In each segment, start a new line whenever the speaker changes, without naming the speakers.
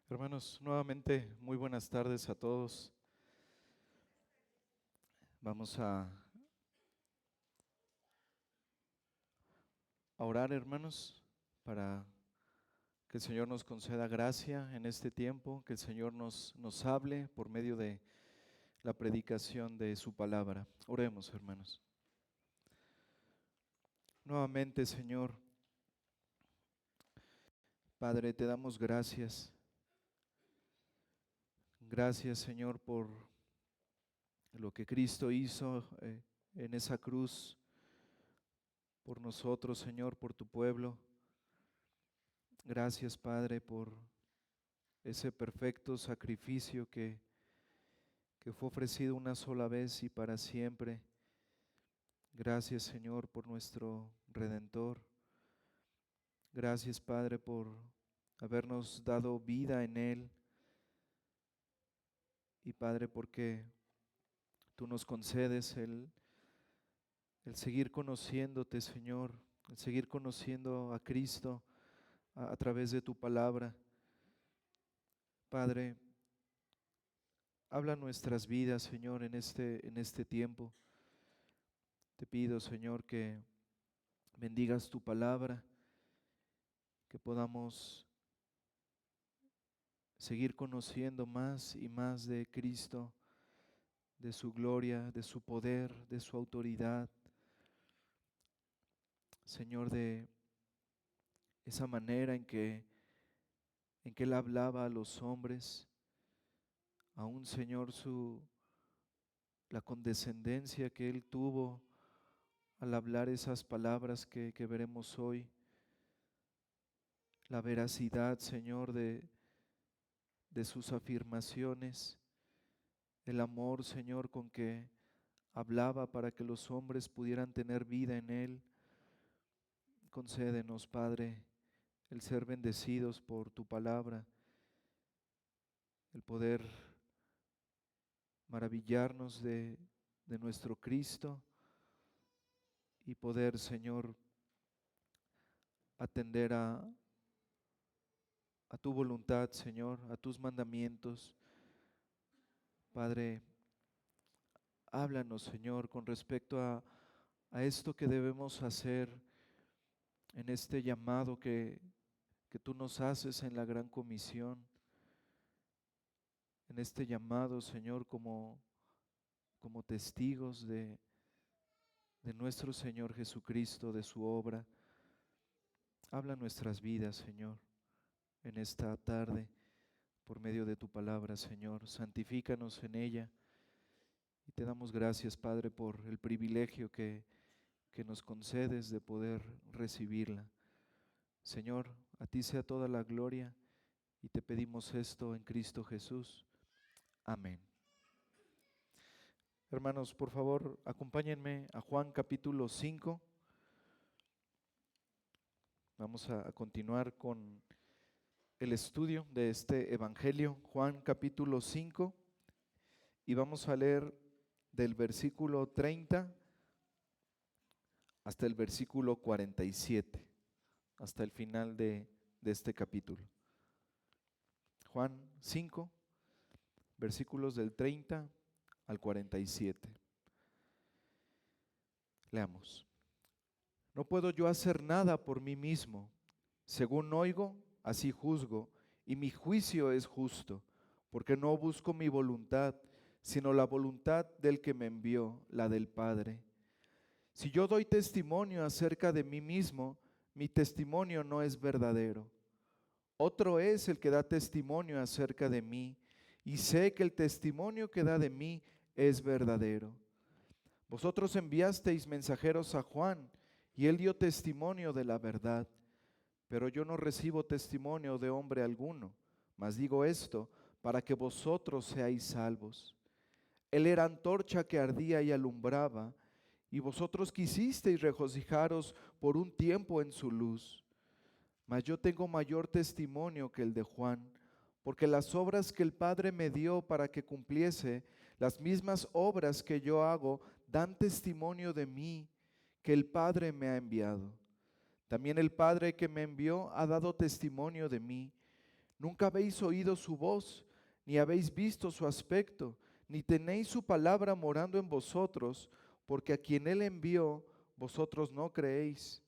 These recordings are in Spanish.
Hermanos, nuevamente muy buenas tardes a todos. Vamos a orar, hermanos, para que el Señor nos conceda gracia en este tiempo, que el Señor nos hable por medio de la predicación de su palabra. Oremos, hermanos. Nuevamente, Señor, Padre, te damos gracias. Gracias, Señor, por lo que Cristo hizo en esa cruz por nosotros, Señor, por tu pueblo. Gracias, Padre, por ese perfecto sacrificio que fue ofrecido una sola vez y para siempre. Gracias, Señor, por nuestro Redentor. Gracias, Padre, por habernos dado vida en Él. Y Padre, porque tú nos concedes el seguir conociéndote, Señor, el seguir conociendo a Cristo a través de tu palabra. Padre, habla nuestras vidas, Señor, en este tiempo. Te pido, Señor, que bendigas tu palabra, que podamos seguir conociendo más y más de Cristo, de su gloria, de su poder, de su autoridad. Señor, de esa manera en que Él hablaba a los hombres, aún, Señor, la condescendencia que Él tuvo al hablar esas palabras que veremos hoy, la veracidad, Señor, de sus afirmaciones, el amor, Señor, con que hablaba para que los hombres pudieran tener vida en Él. Concédenos, Padre, el ser bendecidos por tu palabra, el poder maravillarnos de nuestro Cristo y poder, Señor, atender a tu voluntad, Señor, a tus mandamientos. Padre, háblanos, Señor, con respecto a esto que debemos hacer en este llamado que tú nos haces en la gran comisión, en este llamado, Señor, como testigos de nuestro Señor Jesucristo, de su obra. Habla nuestras vidas, Señor, en esta tarde, por medio de tu palabra, Señor. Santifícanos en ella y te damos gracias, Padre, por el privilegio que nos concedes de poder recibirla. Señor, a ti sea toda la gloria y te pedimos esto en Cristo Jesús. Amén. Hermanos, por favor, acompáñenme a Juan capítulo 5. Vamos a continuar con el estudio de este evangelio, Juan capítulo 5, y vamos a leer del versículo 30 hasta el versículo 47, hasta el final de este capítulo. Juan 5, versículos del 30 al 47. Leamos. No puedo yo hacer nada por mí mismo. Según oigo, así juzgo, y mi juicio es justo, porque no busco mi voluntad, sino la voluntad del que me envió, la del Padre. Si yo doy testimonio acerca de mí mismo, mi testimonio no es verdadero. Otro es el que da testimonio acerca de mí, y sé que el testimonio que da de mí es verdadero. Vosotros enviasteis mensajeros a Juan, y él dio testimonio de la verdad. Pero yo no recibo testimonio de hombre alguno, mas digo esto para que vosotros seáis salvos. Él era antorcha que ardía y alumbraba, y vosotros quisisteis regocijaros por un tiempo en su luz. Mas yo tengo mayor testimonio que el de Juan, porque las obras que el Padre me dio para que cumpliese, las mismas obras que yo hago, dan testimonio de mí, que el Padre me ha enviado. También el Padre que me envió ha dado testimonio de mí. Nunca habéis oído su voz, ni habéis visto su aspecto, ni tenéis su palabra morando en vosotros, porque a quien Él envió, vosotros no creéis.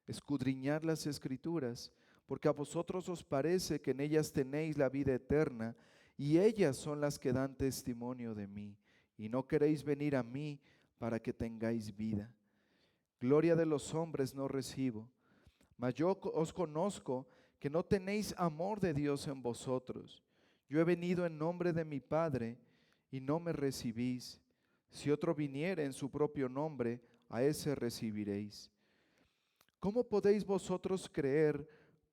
Escudriñad las Escrituras, porque a vosotros os parece que en ellas tenéis la vida eterna, y ellas son las que dan testimonio de mí, y no queréis venir a mí para que tengáis vida. Gloria de los hombres no recibo, mas yo os conozco que no tenéis amor de Dios en vosotros. Yo he venido en nombre de mi Padre, y no me recibís. Si otro viniere en su propio nombre, a ese recibiréis. ¿Cómo podéis vosotros creer,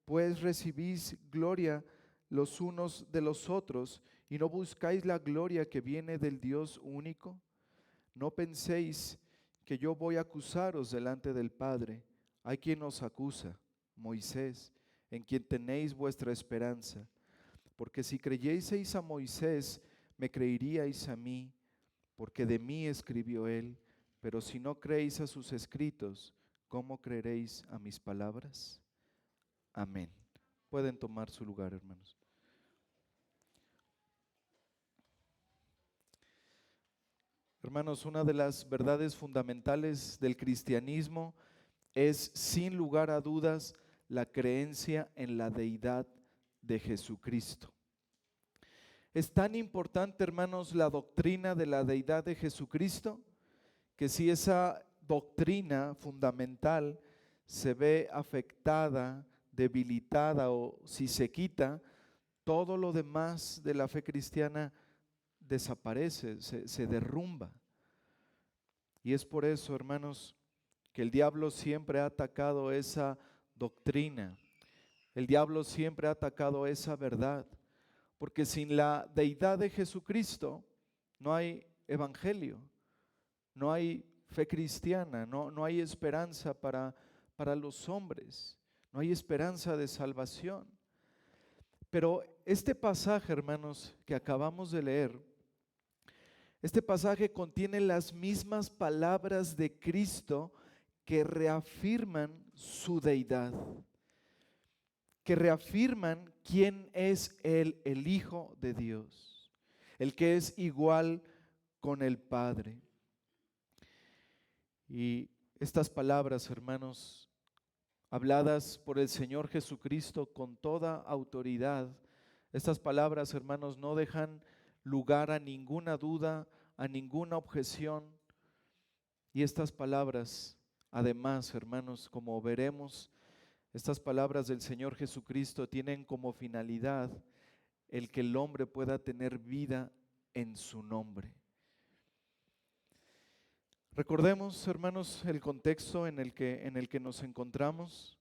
pues recibís gloria los unos de los otros, y no buscáis la gloria que viene del Dios único? No penséis que yo voy a acusaros delante del Padre. Hay quien os acusa, Moisés, en quien tenéis vuestra esperanza. Porque si creyeseis a Moisés, me creeríais a mí, porque de mí escribió él. Pero si no creéis a sus escritos, ¿cómo creeréis a mis palabras? Amén. Pueden tomar su lugar, hermanos. Hermanos, una de las verdades fundamentales del cristianismo es, sin lugar a dudas, la creencia en la deidad de Jesucristo. Es tan importante, hermanos, la doctrina de la deidad de Jesucristo, que si esa doctrina fundamental se ve afectada, debilitada o si se quita, todo lo demás de la fe cristiana desaparece, se derrumba. Y es por eso, hermanos, que el diablo siempre ha atacado esa doctrina. El diablo siempre ha atacado esa verdad, porque sin la deidad de Jesucristo no hay evangelio, no hay fe cristiana, no hay esperanza para los hombres, no hay esperanza de salvación. Pero este pasaje, hermanos, que acabamos de leer, este pasaje contiene las mismas palabras de Cristo que reafirman su deidad, que reafirman quién es Él, el Hijo de Dios, el que es igual con el Padre. Y estas palabras, hermanos, habladas por el Señor Jesucristo con toda autoridad, estas palabras, hermanos, no dejan lugar a ninguna duda, a ninguna objeción. Y estas palabras, además, hermanos, como veremos, estas palabras del Señor Jesucristo tienen como finalidad el que el hombre pueda tener vida en su nombre. Recordemos, hermanos, el contexto en el que nos encontramos.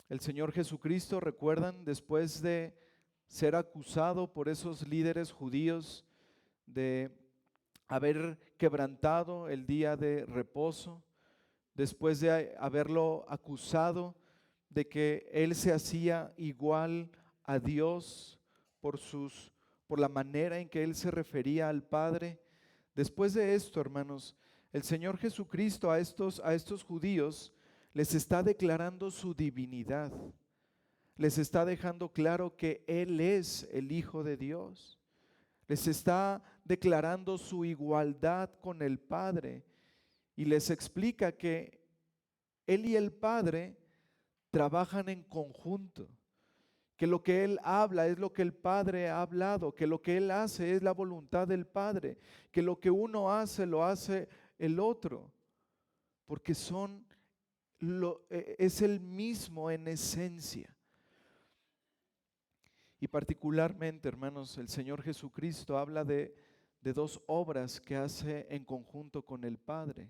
El Señor Jesucristo, recuerdan, después de ser acusado por esos líderes judíos de haber quebrantado el día de reposo, después de haberlo acusado de que Él se hacía igual a Dios por la manera en que Él se refería al Padre. Después de esto, hermanos, el Señor Jesucristo a estos judíos les está declarando su divinidad. Les está dejando claro que Él es el Hijo de Dios. Les está declarando su igualdad con el Padre y les explica que Él y el Padre trabajan en conjunto, que lo que Él habla es lo que el Padre ha hablado, que lo que Él hace es la voluntad del Padre, que lo que uno hace lo hace el otro, porque es el mismo en esencia. Y particularmente, hermanos, el Señor Jesucristo habla de dos obras que hace en conjunto con el Padre.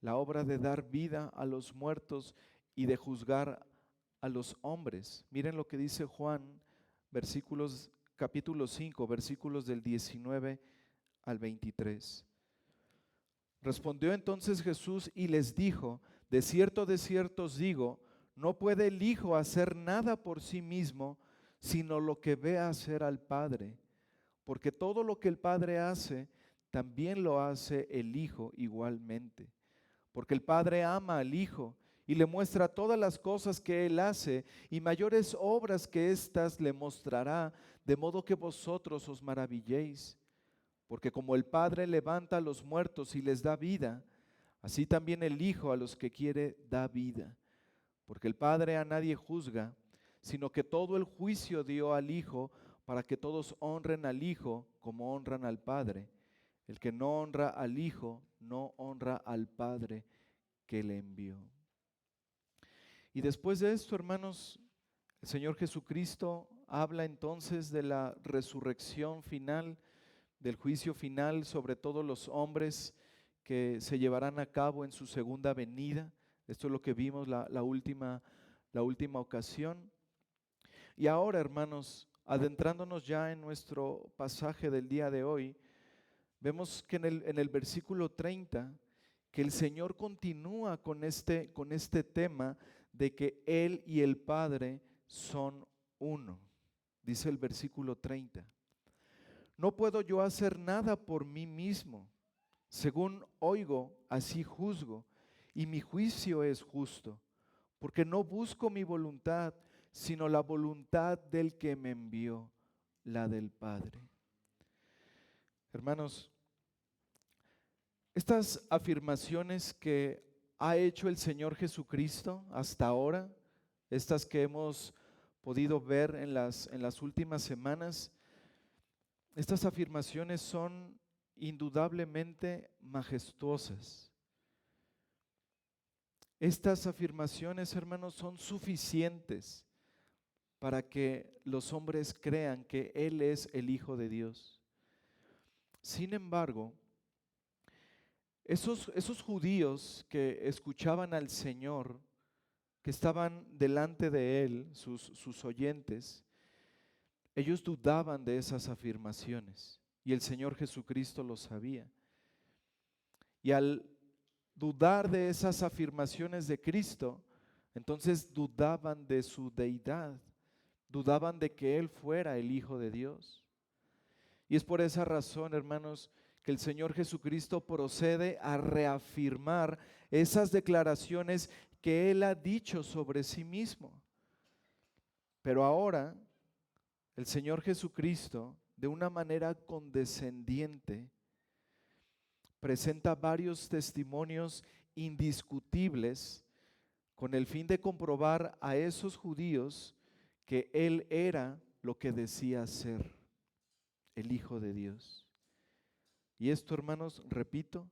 La obra de dar vida a los muertos y de juzgar a los hombres. Miren lo que dice Juan, capítulo 5, versículos del 19 al 23. Respondió entonces Jesús y les dijo: de cierto os digo, no puede el Hijo hacer nada por sí mismo, sino lo que ve hacer al Padre. Porque todo lo que el Padre hace, también lo hace el Hijo igualmente. Porque el Padre ama al Hijo y le muestra todas las cosas que Él hace, y mayores obras que éstas le mostrará, de modo que vosotros os maravilléis. Porque como el Padre levanta a los muertos y les da vida, así también el Hijo a los que quiere da vida. Porque el Padre a nadie juzga, sino que todo el juicio dio al Hijo, para que todos honren al Hijo como honran al Padre. El que no honra al Hijo, no honra al Padre que le envió. Y después de esto, hermanos, el Señor Jesucristo habla entonces de la resurrección final, del juicio final sobre todos los hombres que se llevarán a cabo en su segunda venida. Esto es lo que vimos la última ocasión. Y ahora, hermanos, adentrándonos ya en nuestro pasaje del día de hoy, vemos que en el versículo 30, que el Señor continúa con este tema de que Él y el Padre son uno. Dice el versículo 30. No puedo yo hacer nada por mí mismo. Según oigo, así juzgo, y mi juicio es justo, porque no busco mi voluntad, sino la voluntad del que me envió, la del Padre. Hermanos, estas afirmaciones que ha hecho el Señor Jesucristo hasta ahora, estas que hemos podido ver en las últimas semanas, estas afirmaciones son indudablemente majestuosas. Estas afirmaciones, hermanos, son suficientes para que los hombres crean que Él es el Hijo de Dios. Sin embargo, esos judíos que escuchaban al Señor, que estaban delante de Él, sus oyentes, ellos dudaban de esas afirmaciones y el Señor Jesucristo lo sabía. Y al dudar de esas afirmaciones de Cristo, entonces dudaban de su deidad, dudaban de que Él fuera el Hijo de Dios. Y es por esa razón, hermanos, que el Señor Jesucristo procede a reafirmar esas declaraciones que Él ha dicho sobre sí mismo. Pero ahora, el Señor Jesucristo, de una manera condescendiente, presenta varios testimonios indiscutibles con el fin de comprobar a esos judíos que Él era lo que decía ser, el Hijo de Dios. Y esto, hermanos, repito,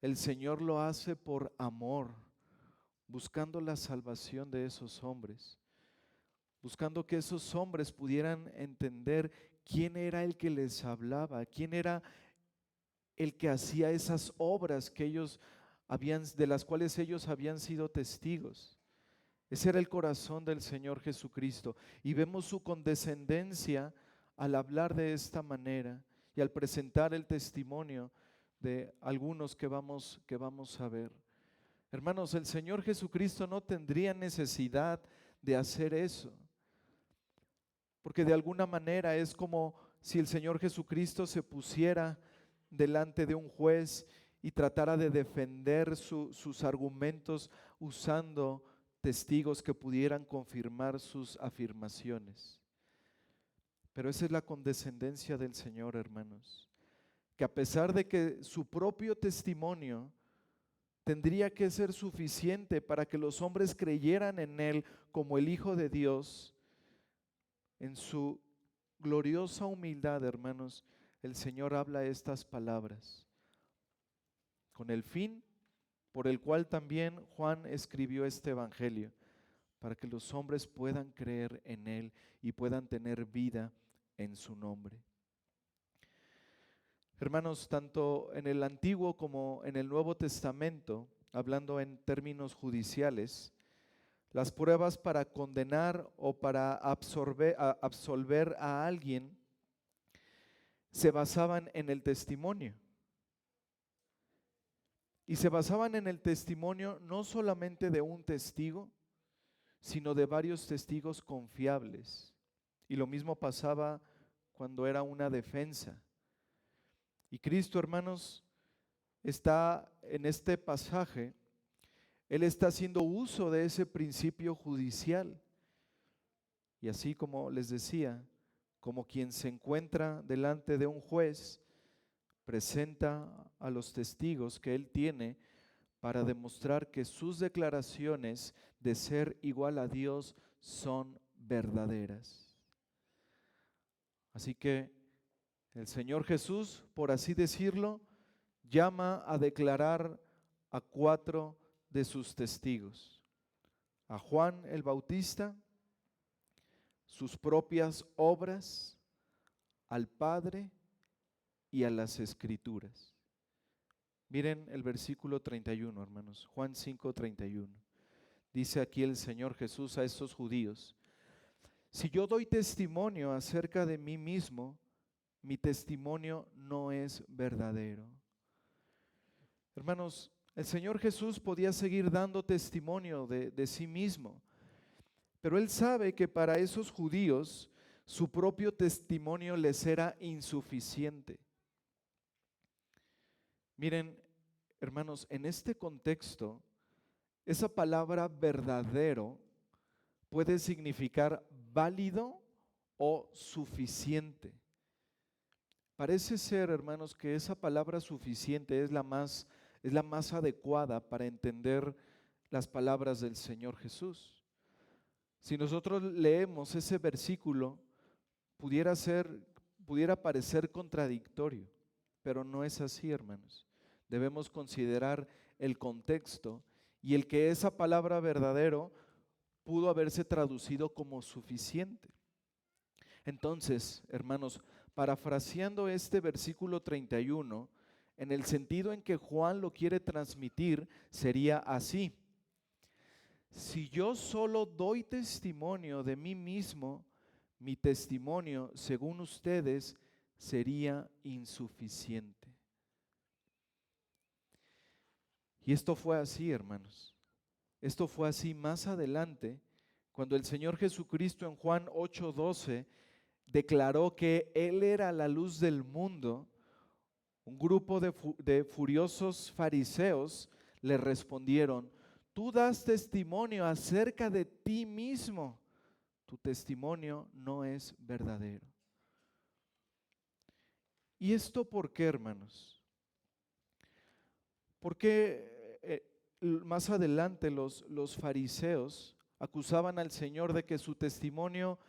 el Señor lo hace por amor, buscando la salvación de esos hombres, buscando que esos hombres pudieran entender quién era el que les hablaba, quién era el que hacía esas obras que de las cuales ellos habían sido testigos. Ese era el corazón del Señor Jesucristo. Y vemos su condescendencia al hablar de esta manera y al presentar el testimonio de algunos que vamos a ver. Hermanos, el Señor Jesucristo no tendría necesidad de hacer eso, porque de alguna manera es como si el Señor Jesucristo se pusiera delante de un juez y tratara de defender sus argumentos usando testigos que pudieran confirmar sus afirmaciones. Pero esa es la condescendencia del Señor, hermanos, que a pesar de que su propio testimonio tendría que ser suficiente para que los hombres creyeran en Él como el Hijo de Dios, en su gloriosa humildad, hermanos, el Señor habla estas palabras, con el fin por el cual también Juan escribió este evangelio, para que los hombres puedan creer en Él y puedan tener vida en su nombre. Hermanos, tanto en el Antiguo como en el Nuevo Testamento, hablando en términos judiciales, las pruebas para condenar o para absolver a alguien se basaban en el testimonio. Y se basaban en el testimonio no solamente de un testigo, sino de varios testigos confiables. Y lo mismo pasaba cuando era una defensa. Y Cristo, hermanos, está en este pasaje Él está haciendo uso de ese principio judicial. Y así como les decía, como quien se encuentra delante de un juez, presenta a los testigos que él tiene para demostrar que sus declaraciones de ser igual a Dios son verdaderas. Así que el Señor Jesús, por así decirlo, llama a declarar a 4 de sus testigos: a Juan el Bautista, sus propias obras, al Padre y a las Escrituras. Miren el versículo 31, hermanos, Juan 5:31. Dice aquí el Señor Jesús a estos judíos: si yo doy testimonio acerca de mí mismo, mi testimonio no es verdadero. Hermanos, el Señor Jesús podía seguir dando testimonio de sí mismo, pero Él sabe que para esos judíos su propio testimonio les era insuficiente. Miren, hermanos, en este contexto, esa palabra verdadero puede significar válido o suficiente. Parece ser, hermanos, que esa palabra suficiente es la más adecuada para entender las palabras del Señor Jesús. Si nosotros leemos ese versículo, pudiera parecer contradictorio, pero no es así, hermanos. Debemos considerar el contexto y el que esa palabra verdadero pudo haberse traducido como suficiente. Entonces, hermanos, parafraseando este versículo 31, en el sentido en que Juan lo quiere transmitir, sería así: si yo solo doy testimonio de mí mismo, mi testimonio, según ustedes, sería insuficiente. Y esto fue así, hermanos. Esto fue así más adelante, cuando el Señor Jesucristo en Juan 8:12 declaró que Él era la luz del mundo. Un grupo de furiosos fariseos le respondieron: tú das testimonio acerca de ti mismo, tu testimonio no es verdadero. ¿Y esto por qué, hermanos? Porque más adelante los fariseos acusaban al Señor de que su testimonio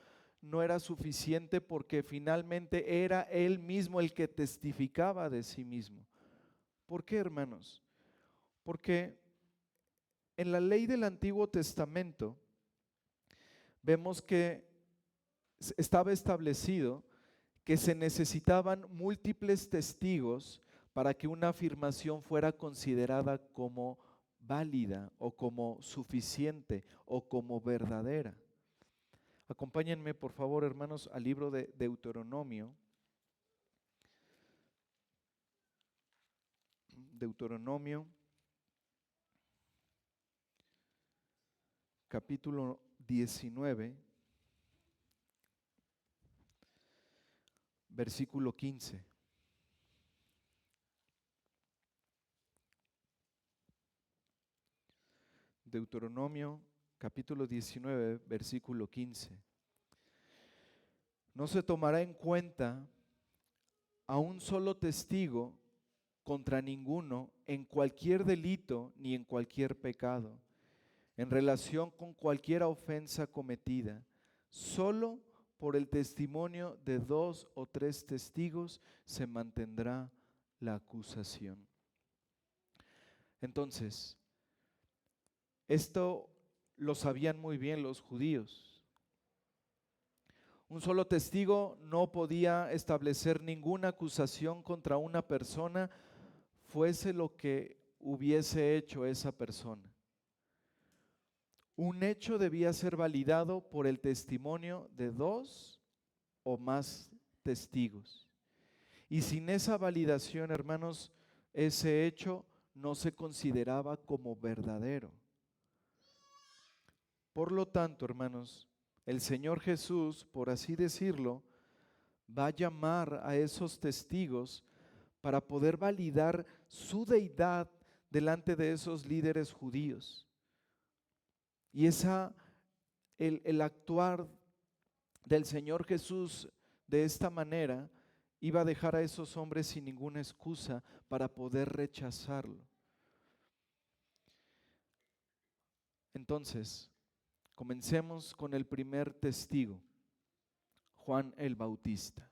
no era suficiente, porque finalmente era Él mismo el que testificaba de sí mismo. ¿Por qué, hermanos? Porque en la ley del Antiguo Testamento vemos que estaba establecido que se necesitaban múltiples testigos para que una afirmación fuera considerada como válida o como suficiente o como verdadera. Acompáñenme, por favor, hermanos, al libro de Deuteronomio. Deuteronomio, capítulo 19, versículo 15. Deuteronomio, capítulo 19, versículo 15. No se tomará en cuenta a un solo testigo contra ninguno en cualquier delito ni en cualquier pecado, en relación con cualquier ofensa cometida. Solo por el testimonio de 2 o 3 testigos se mantendrá la acusación. Entonces, esto lo sabían muy bien los judíos. Un solo testigo no podía establecer ninguna acusación contra una persona, fuese lo que hubiese hecho esa persona. Un hecho debía ser validado por el testimonio de 2 o más testigos. Y sin esa validación, hermanos, ese hecho no se consideraba como verdadero. Por lo tanto, hermanos, el Señor Jesús, por así decirlo, va a llamar a esos testigos para poder validar su deidad delante de esos líderes judíos. Y el actuar del Señor Jesús de esta manera iba a dejar a esos hombres sin ninguna excusa para poder rechazarlo. Entonces, comencemos con el primer testigo, Juan el Bautista.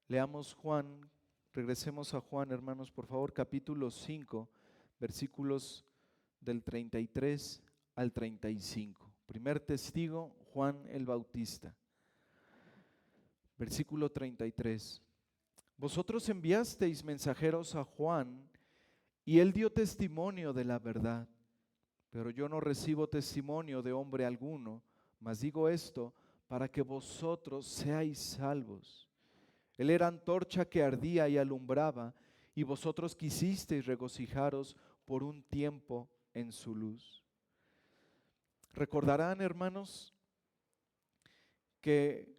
Leamos Juan, regresemos a Juan, hermanos, por favor, capítulo 5, versículos del 33 al 35. Primer testigo, Juan el Bautista. Versículo 33. Vosotros enviasteis mensajeros a Juan, y él dio testimonio de la verdad. Pero yo no recibo testimonio de hombre alguno, mas digo esto para que vosotros seáis salvos. Él era antorcha que ardía y alumbraba, y vosotros quisisteis regocijaros por un tiempo en su luz. Recordarán, hermanos, que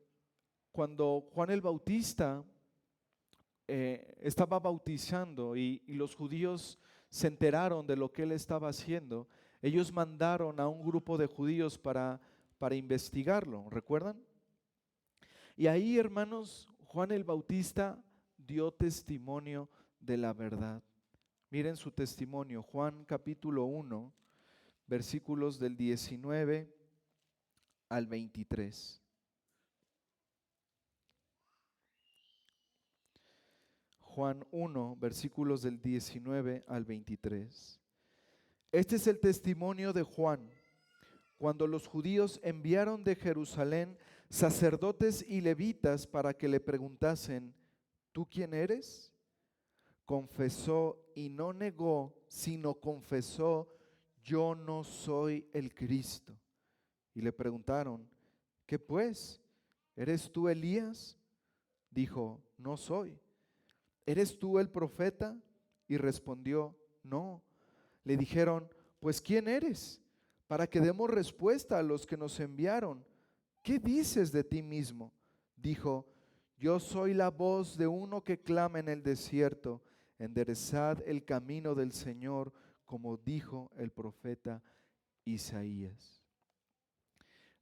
cuando Juan el Bautista estaba bautizando y los judíos se enteraron de lo que él estaba haciendo, ellos mandaron a un grupo de judíos para investigarlo, ¿recuerdan? Y ahí, hermanos, Juan el Bautista dio testimonio de la verdad. Miren su testimonio, Juan capítulo 1, versículos del 19 al 23. Juan 1, versículos del 19 al 23. Este es el testimonio de Juan, cuando los judíos enviaron de Jerusalén sacerdotes y levitas para que le preguntasen: ¿tú quién eres? Confesó y no negó, sino confesó: yo no soy el Cristo. Y le preguntaron: ¿qué pues? ¿Eres tú Elías? Dijo: no soy. ¿Eres tú el profeta? Y respondió: no. Le dijeron: pues ¿quién eres? Para que demos respuesta a los que nos enviaron. ¿Qué dices de ti mismo? Dijo: yo soy la voz de uno que clama en el desierto, enderezad el camino del Señor, como dijo el profeta Isaías.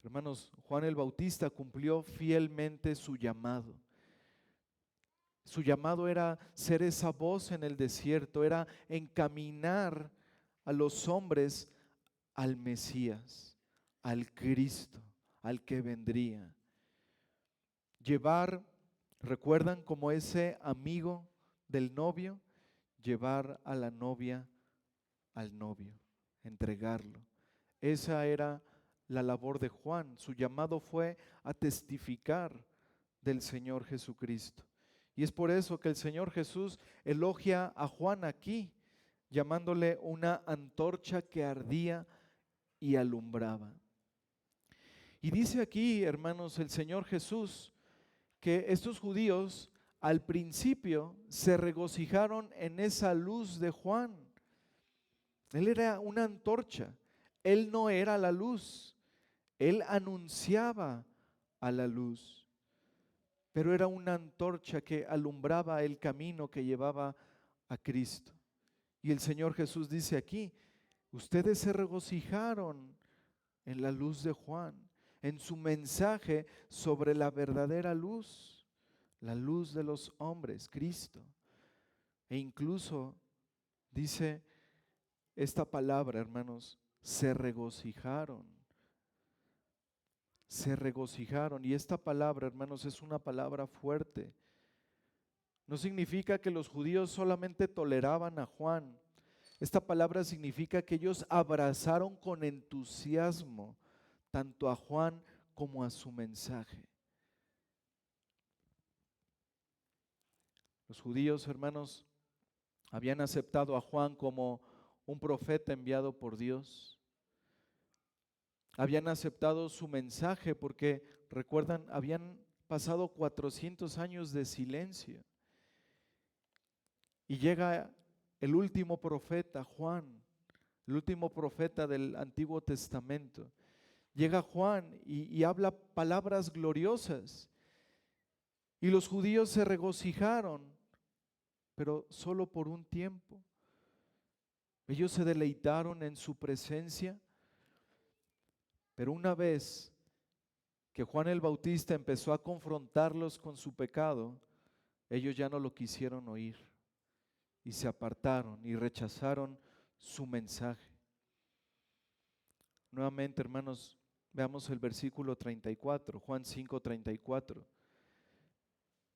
Hermanos, Juan el Bautista cumplió fielmente su llamado. Su llamado era ser esa voz en el desierto, era encaminar a los hombres al Mesías, al Cristo, al que vendría. Llevar, ¿recuerdan como ese amigo del novio? Llevar a la novia al novio, entregarlo. Esa era la labor de Juan. Su llamado fue a testificar del Señor Jesucristo. Y es por eso que el Señor Jesús elogia a Juan aquí, llamándole una antorcha que ardía y alumbraba. Y dice aquí, hermanos, el Señor Jesús, que estos judíos al principio se regocijaron en esa luz de Juan. Él era una antorcha, él no era la luz, él anunciaba a la luz, pero era una antorcha que alumbraba el camino que llevaba a Cristo. Y el Señor Jesús dice aquí: ustedes se regocijaron en la luz de Juan, en su mensaje sobre la verdadera luz, la luz de los hombres, Cristo. E incluso dice esta palabra, hermanos, se regocijaron. Se regocijaron. Y esta palabra, hermanos, es una palabra fuerte. No significa que los judíos solamente toleraban a Juan. Esta palabra significa que ellos abrazaron con entusiasmo tanto a Juan como a su mensaje. Los judíos, hermanos, habían aceptado a Juan como un profeta enviado por Dios. Habían aceptado su mensaje porque, recuerdan, habían pasado 400 años de silencio. Y llega el último profeta, Juan, el último profeta del Antiguo Testamento. Llega Juan y habla palabras gloriosas. Y los judíos se regocijaron, pero solo por un tiempo. Ellos se deleitaron en su presencia, Pero una vez que Juan el Bautista empezó a confrontarlos con su pecado, ellos ya no lo quisieron oír y se apartaron y rechazaron su mensaje. Nuevamente, hermanos, veamos el versículo 34, Juan 5:34.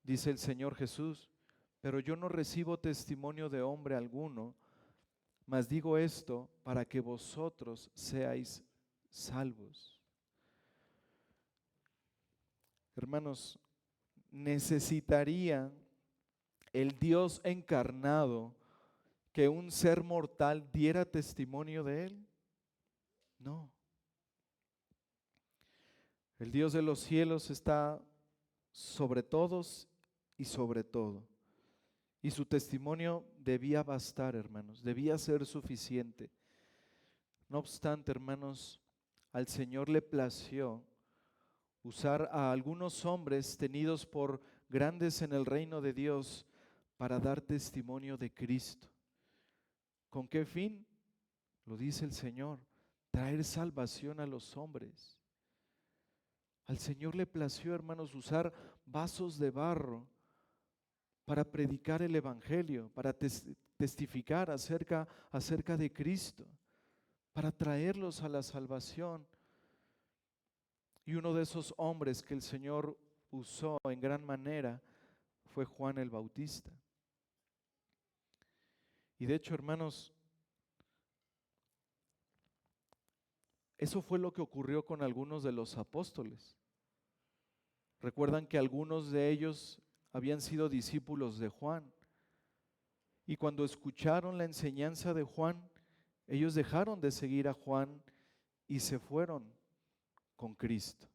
Dice el Señor Jesús: pero yo no recibo testimonio de hombre alguno, mas digo esto para que vosotros seáis salvos. Hermanos, ¿necesitaría el Dios encarnado que un ser mortal diera testimonio de Él? No. El Dios de los cielos está sobre todos y sobre todo. Y su testimonio debía bastar, hermanos, debía ser suficiente. No obstante, hermanos, al Señor le plació usar a algunos hombres tenidos por grandes en el reino de Dios para dar testimonio de Cristo. ¿Con qué fin? Lo dice el Señor: traer salvación a los hombres. Al Señor le plació, hermanos, usar vasos de barro para predicar el Evangelio, para testificar acerca de Cristo, para traerlos a la salvación. Y uno de esos hombres que el Señor usó en gran manera fue Juan el Bautista. Y de hecho, hermanos, eso fue lo que ocurrió con algunos de los apóstoles. Recuerdan que algunos de ellos habían sido discípulos de Juan. Y cuando escucharon la enseñanza de Juan, ellos dejaron de seguir a Juan y se fueron con Cristo.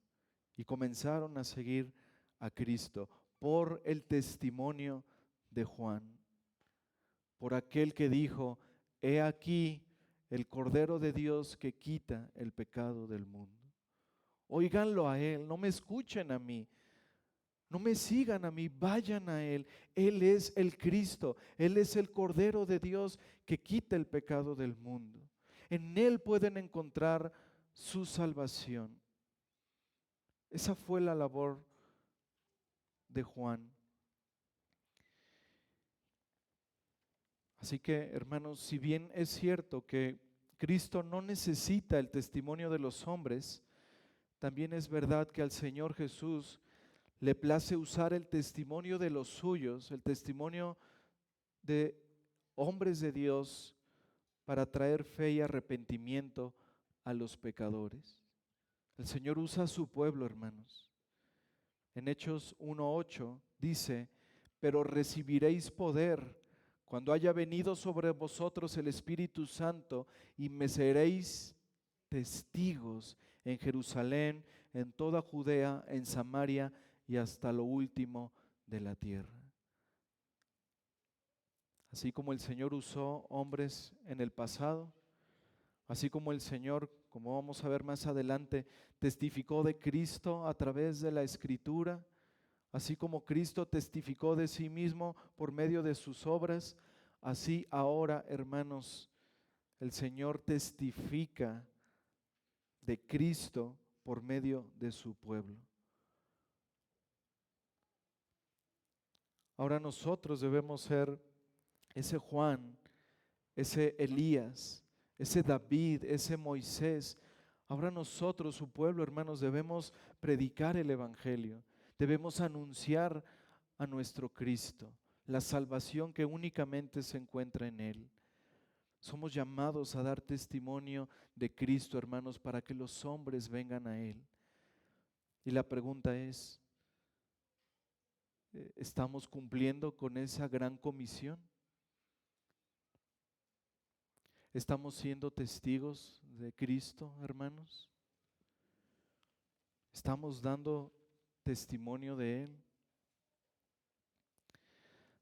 Y comenzaron a seguir a Cristo por el testimonio de Juan, por aquel que dijo: he aquí el Cordero de Dios que quita el pecado del mundo. Óiganlo a Él, no me escuchen a mí, no me sigan a mí, vayan a Él. Él es el Cristo, Él es el Cordero de Dios que quita el pecado del mundo. En Él pueden encontrar su salvación. Esa fue la labor de Juan. Así que, hermanos, si bien es cierto que Cristo no necesita el testimonio de los hombres, también es verdad que al Señor Jesús le place usar el testimonio de los suyos, el testimonio de hombres de Dios, para traer fe y arrepentimiento a los pecadores. El Señor usa a su pueblo, hermanos. En Hechos 1:8 dice: pero recibiréis poder cuando haya venido sobre vosotros el Espíritu Santo, y me seréis testigos en Jerusalén, en toda Judea, en Samaria y hasta lo último de la tierra. Así como el Señor usó hombres en el pasado, así como el Señor, como vamos a ver más adelante, testificó de Cristo a través de la Escritura, así como Cristo testificó de sí mismo por medio de sus obras, así ahora, hermanos, el Señor testifica de Cristo por medio de su pueblo. Ahora nosotros debemos ser ese Juan, ese Elías, ese David, ese Moisés. Ahora nosotros, su pueblo, hermanos, debemos predicar el Evangelio, debemos anunciar a nuestro Cristo, la salvación que únicamente se encuentra en Él. Somos llamados a dar testimonio de Cristo, hermanos, para que los hombres vengan a Él. Y la pregunta es: ¿estamos cumpliendo con esa gran comisión? ¿Estamos siendo testigos de Cristo, hermanos? ¿Estamos dando testimonio de Él?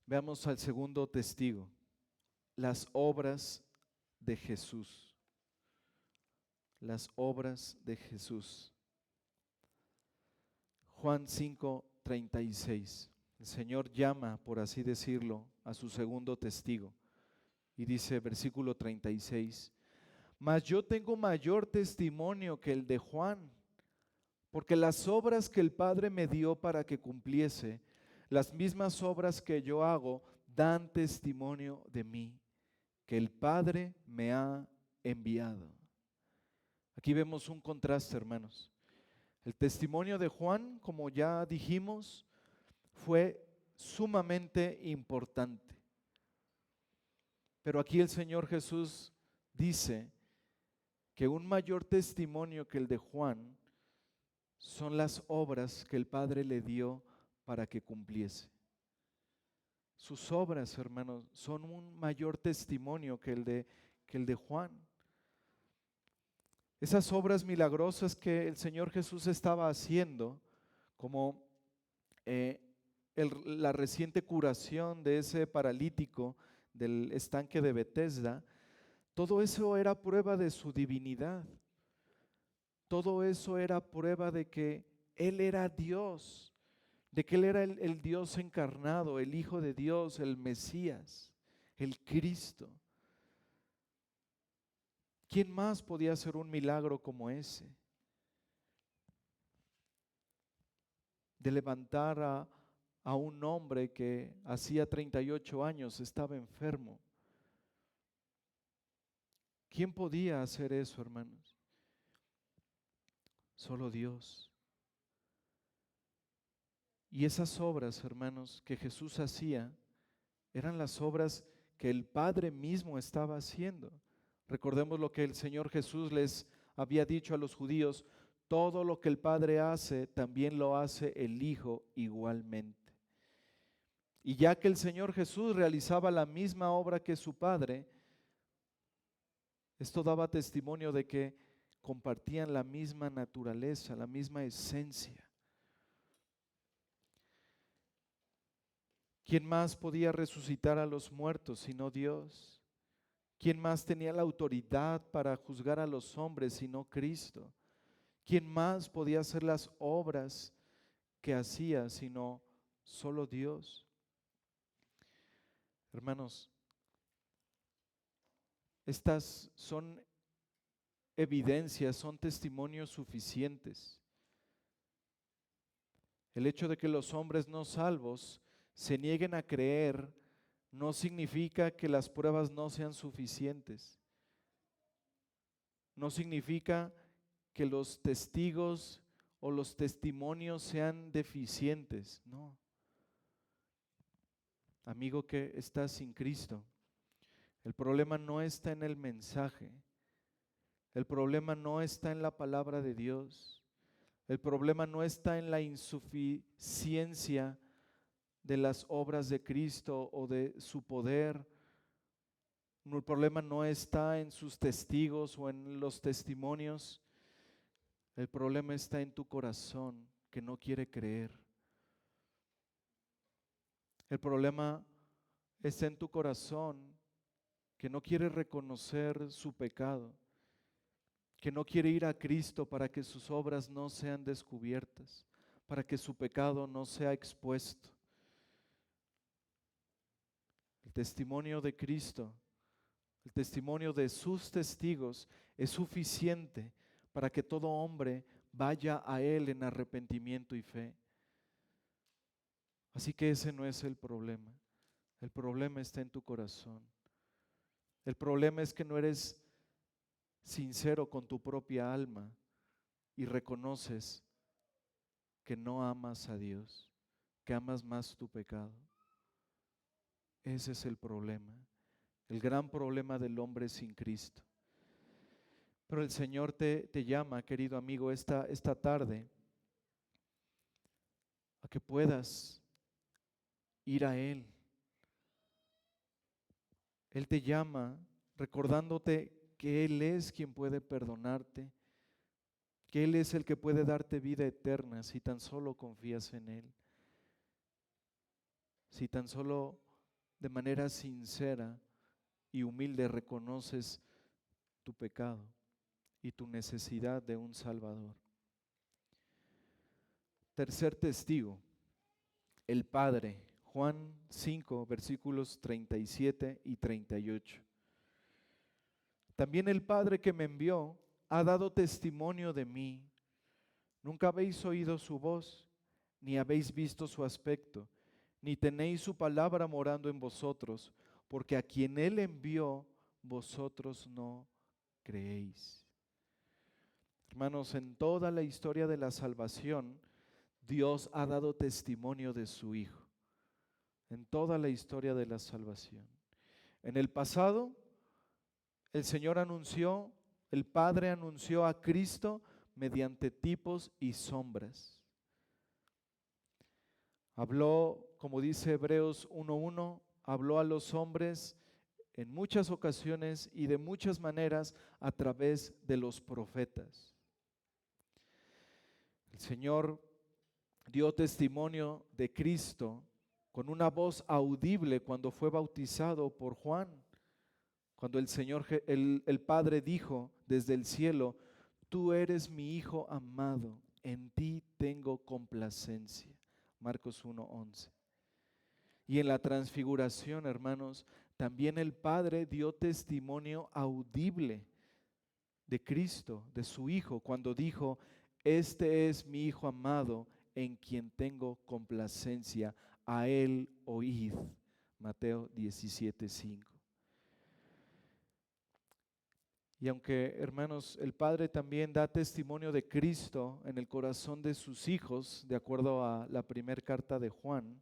Veamos al segundo testigo, las obras de Jesús. Las obras de Jesús. Juan 5:36. El Señor llama, por así decirlo, a su segundo testigo. Y dice, versículo 36, Mas yo tengo mayor testimonio que el de Juan, porque las obras que el Padre me dio para que cumpliese, las mismas obras que yo hago, dan testimonio de mí, que el Padre me ha enviado. Aquí vemos un contraste, hermanos. El testimonio de Juan, como ya dijimos, fue sumamente importante. Pero aquí el Señor Jesús dice que un mayor testimonio que el de Juan son las obras que el Padre le dio para que cumpliese. Sus obras, hermanos, son un mayor testimonio que el de Juan. Esas obras milagrosas que el Señor Jesús estaba haciendo, como eh, la reciente curación de ese paralítico del estanque de Betesda, todo eso era prueba de su divinidad. Todo eso era prueba de que Él era Dios, de que Él era el Dios encarnado, el Hijo de Dios, el Mesías, el Cristo. ¿Quién más podía hacer un milagro como ese? De levantar a un hombre que hacía 38 años estaba enfermo. ¿Quién podía hacer eso, hermanos? Solo Dios. Y esas obras, hermanos, que Jesús hacía, eran las obras que el Padre mismo estaba haciendo. Recordemos lo que el Señor Jesús les había dicho a los judíos: todo lo que el Padre hace, también lo hace el Hijo igualmente. Y ya que el Señor Jesús realizaba la misma obra que su Padre, esto daba testimonio de que compartían la misma naturaleza, la misma esencia. ¿Quién más podía resucitar a los muertos sino Dios? ¿Quién más tenía la autoridad para juzgar a los hombres sino Cristo? ¿Quién más podía hacer las obras que hacía sino solo Dios? Hermanos, estas son evidencias, son testimonios suficientes. El hecho de que los hombres no salvos se nieguen a creer no significa que las pruebas no sean suficientes. No significa que los testigos o los testimonios sean deficientes. No. Amigo que está sin Cristo, el problema no está en el mensaje. El problema no está en la palabra de Dios. El problema no está en la insuficiencia de las obras de Cristo o de su poder. El problema no está en sus testigos o en los testimonios. El problema está en tu corazón que no quiere creer. El problema está en tu corazón que no quiere reconocer su pecado, que no quiere ir a Cristo para que sus obras no sean descubiertas, para que su pecado no sea expuesto. El testimonio de Cristo, el testimonio de sus testigos es suficiente para que todo hombre vaya a Él en arrepentimiento y fe. Así que ese no es el problema. El problema está en tu corazón. El problema es que no eres sincero con tu propia alma y reconoces que no amas a Dios, que amas más tu pecado. Ese es el problema, el gran problema del hombre sin Cristo. Pero el Señor te llama, querido amigo, esta tarde a que puedas ir a Él. Él te llama recordándote que Él es quien puede perdonarte, que Él es el que puede darte vida eterna si tan solo confías en Él, si tan solo de manera sincera y humilde reconoces tu pecado y tu necesidad de un Salvador. Tercer testigo, el Padre. Juan 5, versículos 37 y 38. También el Padre que me envió ha dado testimonio de mí. Nunca habéis oído su voz, ni habéis visto su aspecto, ni tenéis su palabra morando en vosotros, porque a quien Él envió, vosotros no creéis. Hermanos, en toda la historia de la salvación, Dios ha dado testimonio de su Hijo. En toda la historia de la salvación. En el pasado, el Señor anunció, el Padre anunció a Cristo mediante tipos y sombras. Habló, como dice Hebreos 1:1, habló a los hombres en muchas ocasiones y de muchas maneras a través de los profetas. El Señor dio testimonio de Cristo con una voz audible cuando fue bautizado por Juan. Cuando el Padre dijo desde el cielo: tú eres mi Hijo amado, en ti tengo complacencia. Marcos 1:11. Y en la transfiguración, hermanos, también el Padre dio testimonio audible de Cristo, de su Hijo, cuando dijo: este es mi Hijo amado, en quien tengo complacencia, a Él oíd. Mateo 17:5. Y aunque, hermanos, el Padre también da testimonio de Cristo en el corazón de sus hijos, de acuerdo a la primera carta de Juan,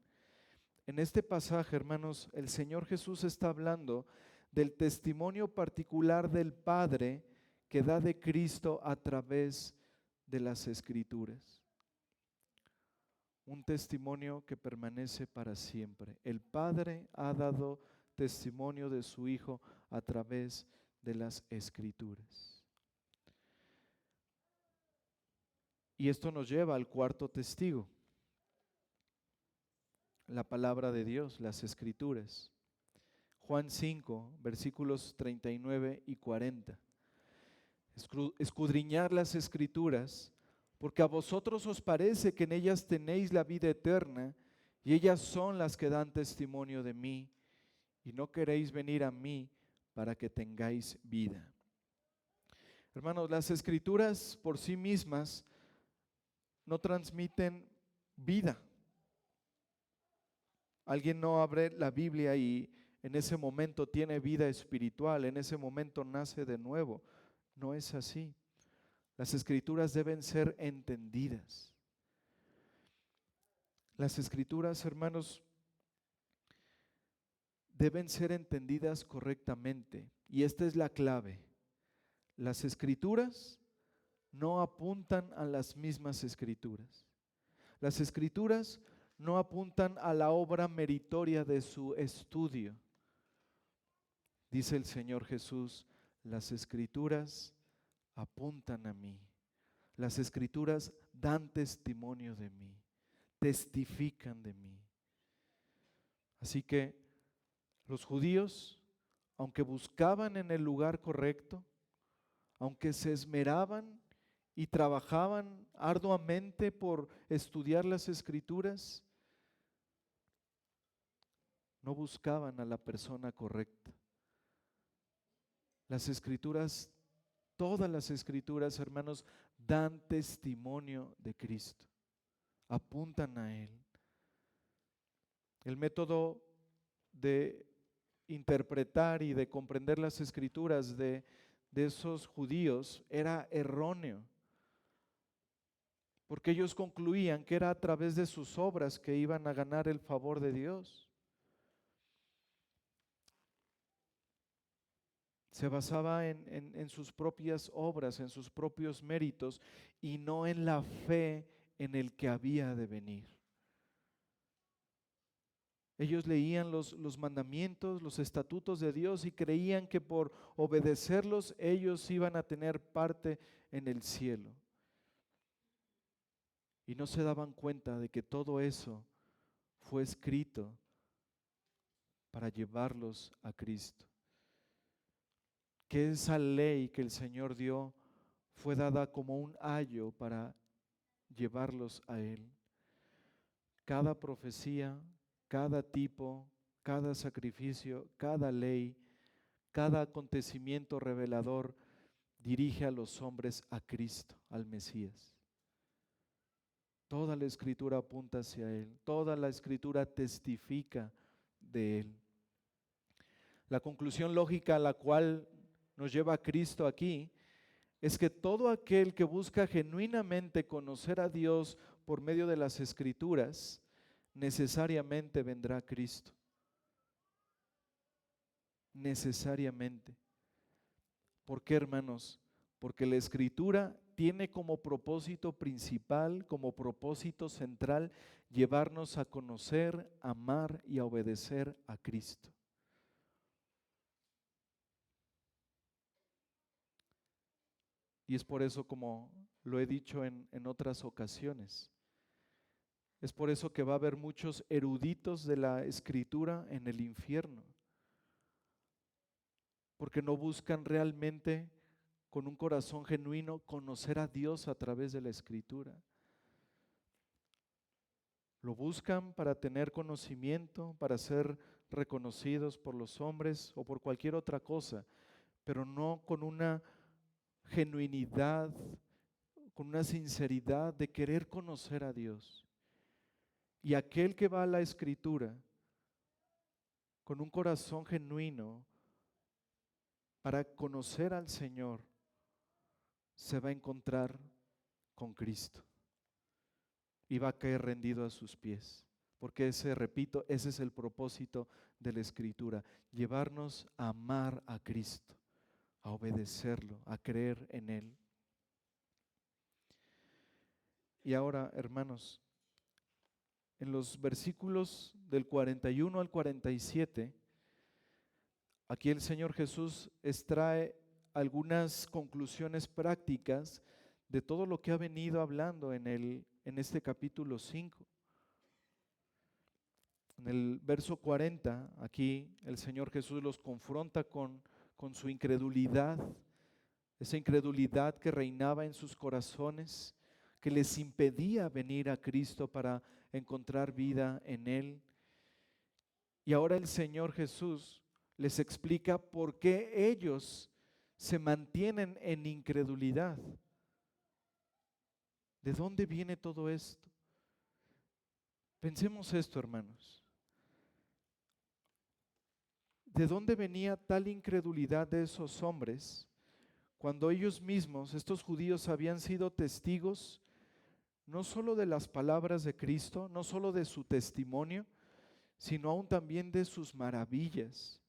en este pasaje, hermanos, el Señor Jesús está hablando del testimonio particular del Padre que da de Cristo a través de las Escrituras. Un testimonio que permanece para siempre. El Padre ha dado testimonio de su Hijo a través de las Escrituras. Y esto nos lleva al cuarto testigo, la palabra de Dios, las Escrituras. Juan 5, versículos 39 y 40. Escudriñar las Escrituras, porque a vosotros os parece que en ellas tenéis la vida eterna, y ellas son las que dan testimonio de mí, y no queréis venir a mí para que tengáis vida. Hermanos, las Escrituras por sí mismas no transmiten vida. Alguien no abre la Biblia y en ese momento tiene vida espiritual, en ese momento nace de nuevo. No es así. Las Escrituras deben ser entendidas. Las Escrituras, hermanos, deben ser entendidas correctamente. Y esta es la clave. Las Escrituras no apuntan a las mismas Escrituras. Las Escrituras no apuntan a la obra meritoria de su estudio. Dice el Señor Jesús: las Escrituras apuntan a mí. Las Escrituras dan testimonio de mí, testifican de mí. Así que los judíos, aunque buscaban en el lugar correcto, aunque se esmeraban y trabajaban arduamente por estudiar las Escrituras, no buscaban a la persona correcta. Las Escrituras, todas las Escrituras, hermanos, dan testimonio de Cristo, apuntan a Él. El método de interpretar y de comprender las Escrituras de esos judíos era erróneo, porque ellos concluían que era a través de sus obras que iban a ganar el favor de Dios. Se basaba en sus propias obras, en sus propios méritos, y no en la fe en el que había de venir. Ellos leían los mandamientos, los estatutos de Dios, y creían que por obedecerlos ellos iban a tener parte en el cielo. Y no se daban cuenta de que todo eso fue escrito para llevarlos a Cristo. Que esa ley que el Señor dio fue dada como un ayo para llevarlos a Él. Cada profecía, cada tipo, cada sacrificio, cada ley cada acontecimiento revelador dirige a los hombres a Cristo, al Mesías. Toda la Escritura apunta hacia Él, toda la Escritura testifica de Él. La conclusión lógica a la cual nos lleva a Cristo aquí es que todo aquel que busca genuinamente conocer a Dios por medio de las Escrituras, necesariamente vendrá a Cristo. Necesariamente. ¿Por qué, hermanos? Porque la Escritura tiene como propósito principal, como propósito central, llevarnos a conocer, amar y a obedecer a Cristo. Y es por eso, como lo he dicho en otras ocasiones, es por eso que va a haber muchos eruditos de la Escritura en el infierno, porque no buscan realmente con un corazón genuino conocer a Dios a través de la Escritura. Lo buscan para tener conocimiento, para ser reconocidos por los hombres o por cualquier otra cosa, pero no con una genuinidad, con una sinceridad de querer conocer a Dios. Y aquel que va a la Escritura con un corazón genuino para conocer al Señor, se va a encontrar con Cristo y va a caer rendido a sus pies. Porque repito, ese es el propósito de la Escritura, llevarnos a amar a Cristo, a obedecerlo, a creer en Él. Y ahora, hermanos, en los versículos del 41 al 47, aquí el Señor Jesús extrae algunas conclusiones prácticas de todo lo que ha venido hablando en este capítulo 5. En el verso 40, aquí el Señor Jesús los confronta con su incredulidad, esa incredulidad que reinaba en sus corazones, que les impedía venir a Cristo para encontrar vida en Él. Y ahora el Señor Jesús les explica por qué ellos se mantienen en incredulidad. ¿De dónde viene todo esto? Pensemos esto, hermanos. ¿De dónde venía tal incredulidad de esos hombres cuando ellos mismos, estos judíos, habían sido testigos no solo de las palabras de Cristo, no solo de su testimonio, sino aún también de sus maravillas?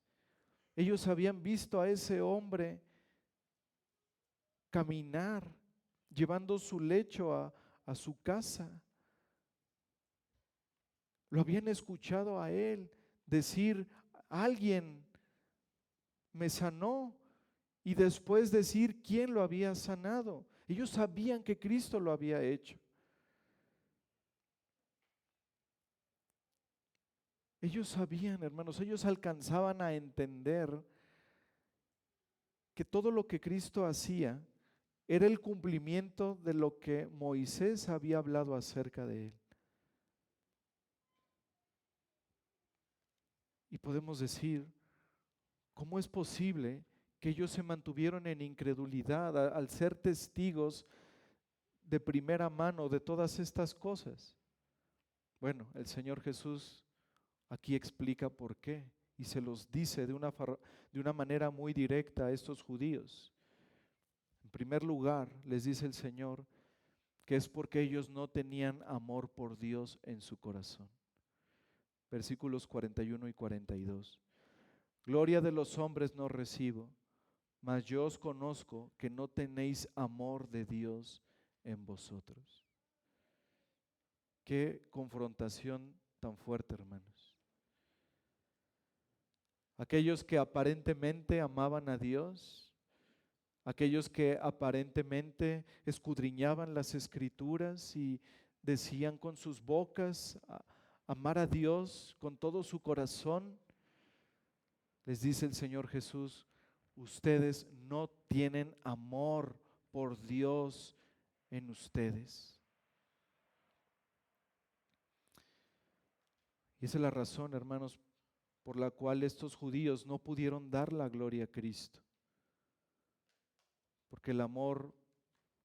Ellos habían visto a ese hombre caminar, llevando su lecho a su casa. Lo habían escuchado a él decir: alguien me sanó, y después decir quién lo había sanado. Ellos sabían que Cristo lo había hecho. Ellos sabían, hermanos, ellos alcanzaban a entender que todo lo que Cristo hacía era el cumplimiento de lo que Moisés había hablado acerca de él. Y podemos decir, ¿cómo es posible que ellos se mantuvieron en incredulidad al ser testigos de primera mano de todas estas cosas? Bueno, el Señor Jesús aquí explica por qué y se los dice de una manera muy directa a estos judíos. En primer lugar, les dice el Señor que es porque ellos no tenían amor por Dios en su corazón. Versículos 41 y 42. Gloria de los hombres no recibo, mas yo os conozco que no tenéis amor de Dios en vosotros. Qué confrontación tan fuerte, hermanos. Aquellos que aparentemente amaban a Dios, aquellos que aparentemente escudriñaban las Escrituras y decían con sus bocas amar a Dios con todo su corazón, les dice el Señor Jesús: ustedes no tienen amor por Dios en ustedes. Y esa es la razón, hermanos, por la cual estos judíos no pudieron dar la gloria a Cristo, porque el amor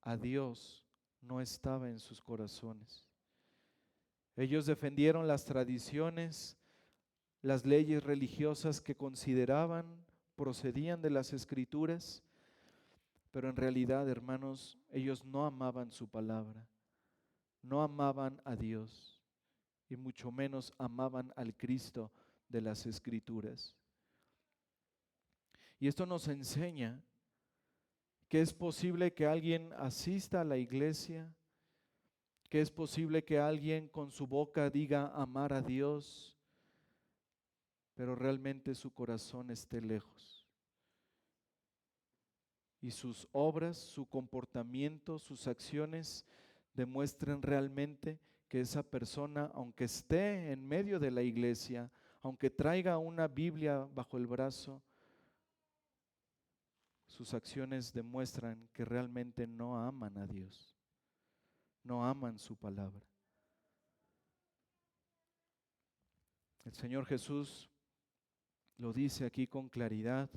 a Dios no estaba en sus corazones. Ellos defendieron las tradiciones, las leyes religiosas que consideraban procedían de las Escrituras, pero en realidad, hermanos, ellos no amaban su palabra, no amaban a Dios y mucho menos amaban al Cristo de las Escrituras. Y esto nos enseña que es posible que alguien asista a la iglesia, que es posible que alguien con su boca diga amar a Dios, pero realmente su corazón esté lejos. Y sus obras, su comportamiento, sus acciones demuestren realmente que esa persona, aunque esté en medio de la iglesia, aunque traiga una Biblia bajo el brazo, sus acciones demuestran que realmente no aman a Dios, no aman su palabra. El Señor Jesús lo dice aquí con claridad,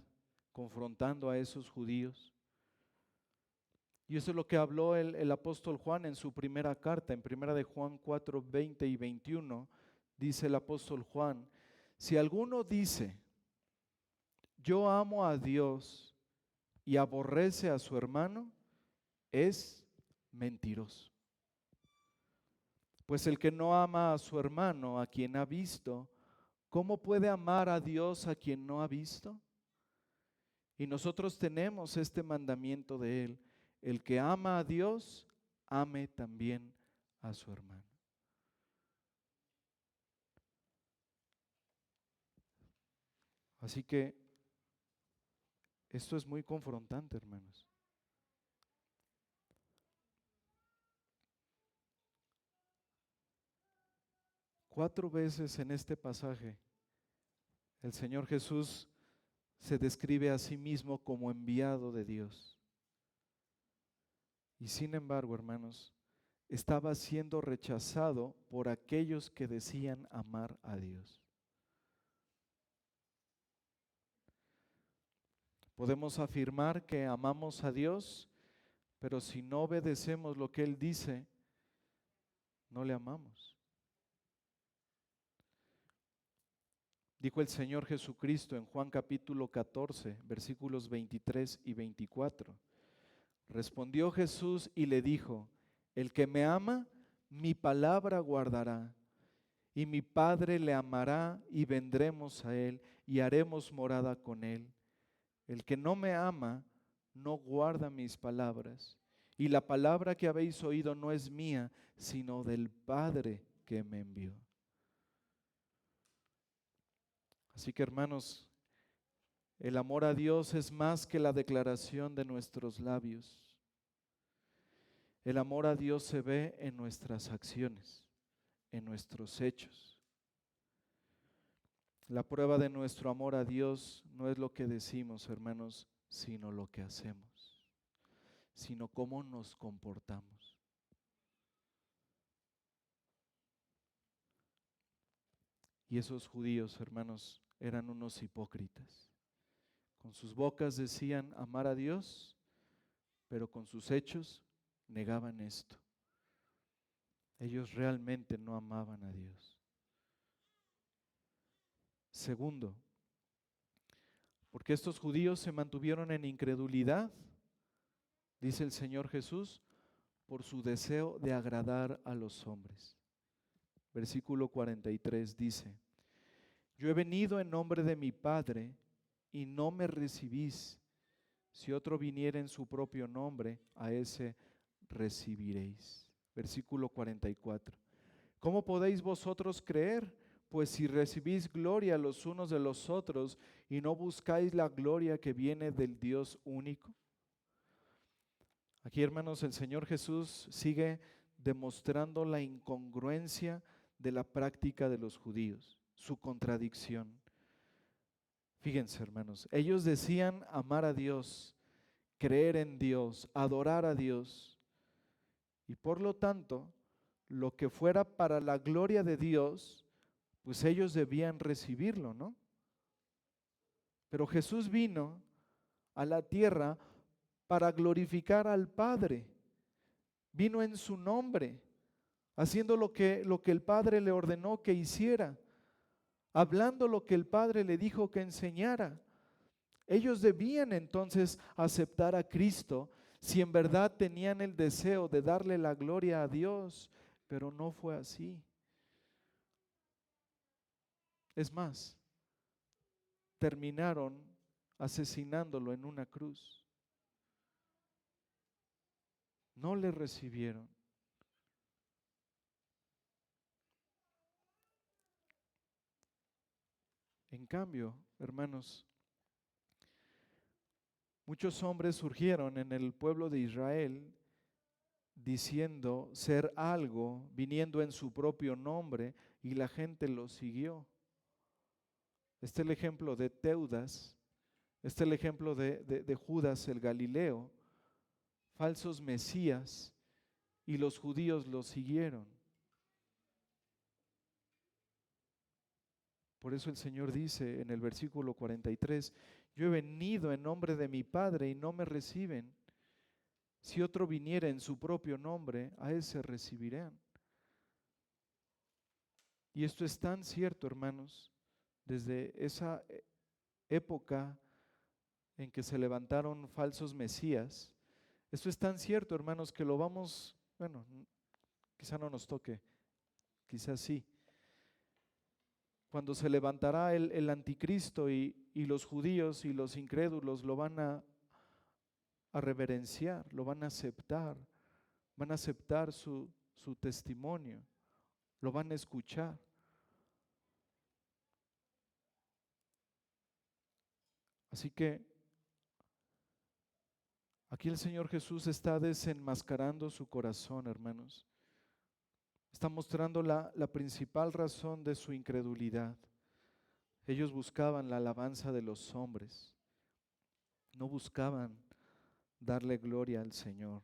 confrontando a esos judíos. Y eso es lo que habló el apóstol Juan en su primera carta, en primera de Juan 4, 20 y 21, dice el apóstol Juan: si alguno dice, yo amo a Dios y aborrece a su hermano, es mentiroso. Pues el que no ama a su hermano, a quien ha visto, ¿cómo puede amar a Dios a quien no ha visto? Y nosotros tenemos este mandamiento de Él: el que ama a Dios, ame también a su hermano. Así que esto es muy confrontante, hermanos. Cuatro veces en este pasaje el Señor Jesús se describe a sí mismo como enviado de Dios. Y sin embargo, hermanos, estaba siendo rechazado por aquellos que decían amar a Dios. Podemos afirmar que amamos a Dios, pero si no obedecemos lo que Él dice, no le amamos. Dijo el Señor Jesucristo en Juan capítulo 14, versículos 23 y 24. Respondió Jesús y le dijo: el que me ama, mi palabra guardará, y mi Padre le amará, y vendremos a él, y haremos morada con él. El que no me ama, no guarda mis palabras, y la palabra que habéis oído no es mía, sino del Padre que me envió. Así que, hermanos, el amor a Dios es más que la declaración de nuestros labios. El amor a Dios se ve en nuestras acciones, en nuestros hechos. La prueba de nuestro amor a Dios no es lo que decimos, hermanos, sino lo que hacemos, sino cómo nos comportamos. Y esos judíos, hermanos, eran unos hipócritas. Con sus bocas decían amar a Dios, pero con sus hechos negaban esto. Ellos realmente no amaban a Dios. Segundo, porque estos judíos se mantuvieron en incredulidad, dice el Señor Jesús, por su deseo de agradar a los hombres. Versículo 43 dice: yo he venido en nombre de mi Padre y no me recibís. Si otro viniera en su propio nombre, a ese recibiréis. Versículo 44. ¿Cómo podéis vosotros creer? Pues si recibís gloria los unos de los otros y no buscáis la gloria que viene del Dios único. Aquí, hermanos, el Señor Jesús sigue demostrando la incongruencia de la práctica de los judíos, su contradicción. Fíjense, hermanos, ellos decían amar a Dios, creer en Dios, adorar a Dios, y por lo tanto, lo que fuera para la gloria de Dios, pues ellos debían recibirlo, ¿no? Pero Jesús vino a la tierra para glorificar al Padre. Vino en su nombre, haciendo lo que el Padre le ordenó que hiciera, hablando lo que el Padre le dijo que enseñara. Ellos debían entonces aceptar a Cristo si en verdad tenían el deseo de darle la gloria a Dios, pero no fue así. Es más, terminaron asesinándolo en una cruz. No le recibieron. En cambio, hermanos, muchos hombres surgieron en el pueblo de Israel diciendo ser algo, viniendo en su propio nombre, y la gente lo siguió. Este es el ejemplo de Teudas, este es el ejemplo de Judas el Galileo, falsos mesías, y los judíos lo siguieron. Por eso el Señor dice en el versículo 43, yo he venido en nombre de mi Padre y no me reciben. Si otro viniera en su propio nombre, a ese recibirán. Y esto es tan cierto, hermanos, desde esa época en que se levantaron falsos mesías. Esto es tan cierto, hermanos, que lo vamos, bueno, quizá no nos toque, quizás sí. Cuando se levantará el anticristo y los judíos y los incrédulos lo van a reverenciar, lo van a aceptar su testimonio, lo van a escuchar. Así que aquí el Señor Jesús está desenmascarando su corazón, hermanos. Está mostrando la principal razón de su incredulidad. Ellos buscaban la alabanza de los hombres, no buscaban darle gloria al Señor.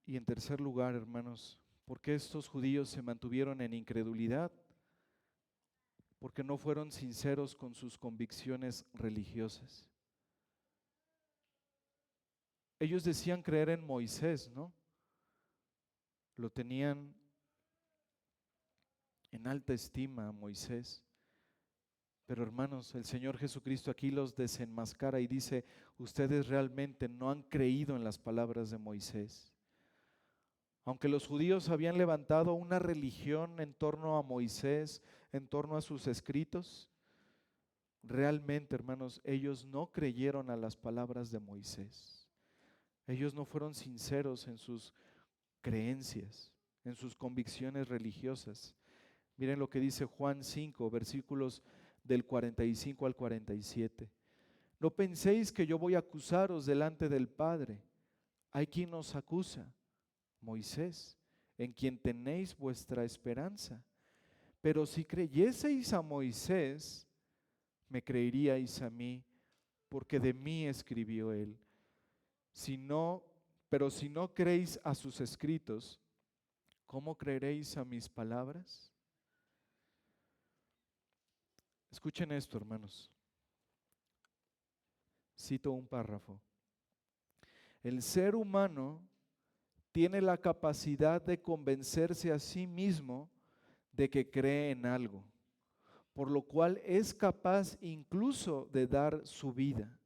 Y en tercer lugar, hermanos, ¿por qué estos judíos se mantuvieron en incredulidad? Porque no fueron sinceros con sus convicciones religiosas. Ellos decían creer en Moisés, ¿no? Lo tenían en alta estima a Moisés. Pero hermanos, el Señor Jesucristo aquí los desenmascara y dice, ustedes realmente no han creído en las palabras de Moisés. Aunque los judíos habían levantado una religión en torno a Moisés, en torno a sus escritos, realmente, hermanos, ellos no creyeron a las palabras de Moisés. Ellos no fueron sinceros en sus creencias, en sus convicciones religiosas. Miren lo que dice Juan 5, versículos del 45 al 47. No penséis que yo voy a acusaros delante del Padre. Hay quien os acusa, Moisés, en quien tenéis vuestra esperanza. Pero si creyeseis a Moisés, me creeríais a mí, porque de mí escribió él. Pero si no creéis a sus escritos, ¿cómo creeréis a mis palabras? Escuchen esto, hermanos. Cito un párrafo. El ser humano tiene la capacidad de convencerse a sí mismo de que cree en algo, por lo cual es capaz incluso de dar su vida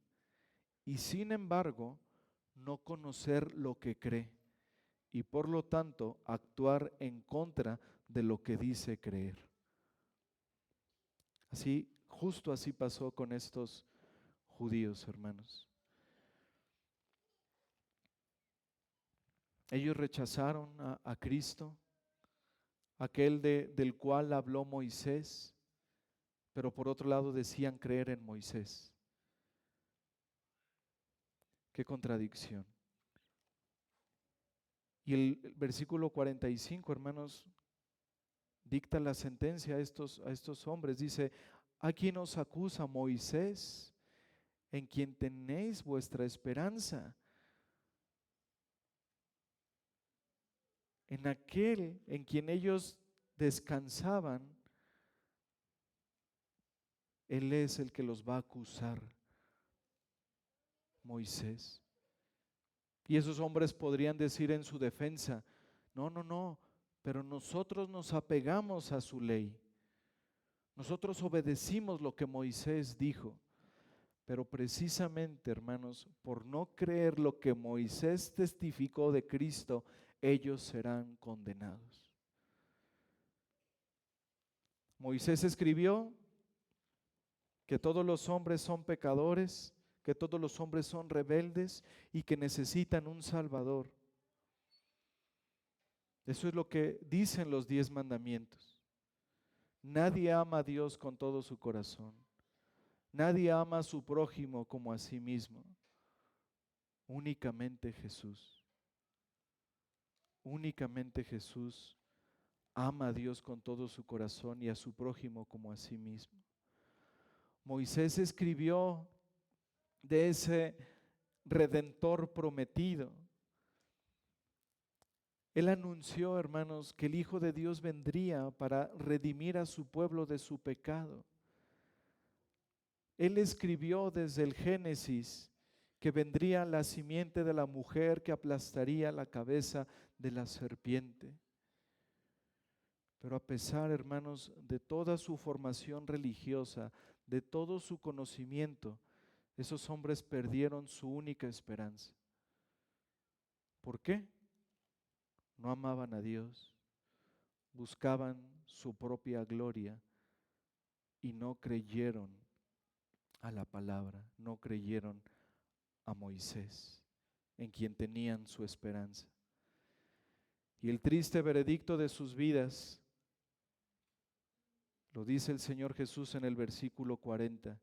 y sin embargo no conocer lo que cree y por lo tanto actuar en contra de lo que dice creer. Así, justo así pasó con estos judíos, hermanos. Ellos rechazaron a Cristo, aquel del cual habló Moisés, pero por otro lado decían creer en Moisés. Qué contradicción. Y el versículo 45, hermanos, dicta la sentencia a estos hombres. Dice, ¿a quién os acusa? Moisés, en quien tenéis vuestra esperanza. En aquel en quien ellos descansaban, Él es el que los va a acusar, Moisés. Y esos hombres podrían decir en su defensa, no, no, no, pero nosotros nos apegamos a su ley. Nosotros obedecimos lo que Moisés dijo. Pero precisamente, hermanos, por no creer lo que Moisés testificó de Cristo, ellos serán condenados. Moisés escribió que todos los hombres son pecadores, que todos los hombres son rebeldes y que necesitan un Salvador. Eso es lo que dicen los 10 mandamientos. Nadie ama a Dios con todo su corazón. Nadie ama a su prójimo como a sí mismo. Únicamente Jesús. Únicamente Jesús ama a Dios con todo su corazón y a su prójimo como a sí mismo. Moisés escribió de ese Redentor prometido. Él anunció, hermanos, que el Hijo de Dios vendría para redimir a su pueblo de su pecado. Él escribió desde el Génesis que vendría la simiente de la mujer que aplastaría la cabeza de la serpiente. Pero a pesar, hermanos, de toda su formación religiosa, de todo su conocimiento, esos hombres perdieron su única esperanza. ¿Por qué? No amaban a Dios, buscaban su propia gloria y no creyeron a la palabra, no creyeron a Moisés, en quien tenían su esperanza. Y el triste veredicto de sus vidas lo dice el Señor Jesús en el versículo 40,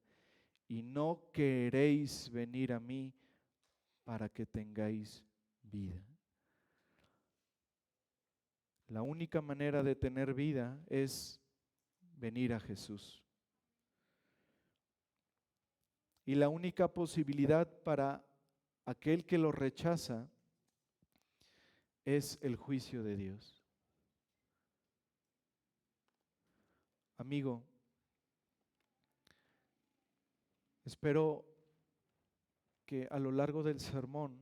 y no queréis venir a mí para que tengáis vida. La única manera de tener vida es venir a Jesús. Y la única posibilidad para aquel que lo rechaza es el juicio de Dios. Amigo, espero que a lo largo del sermón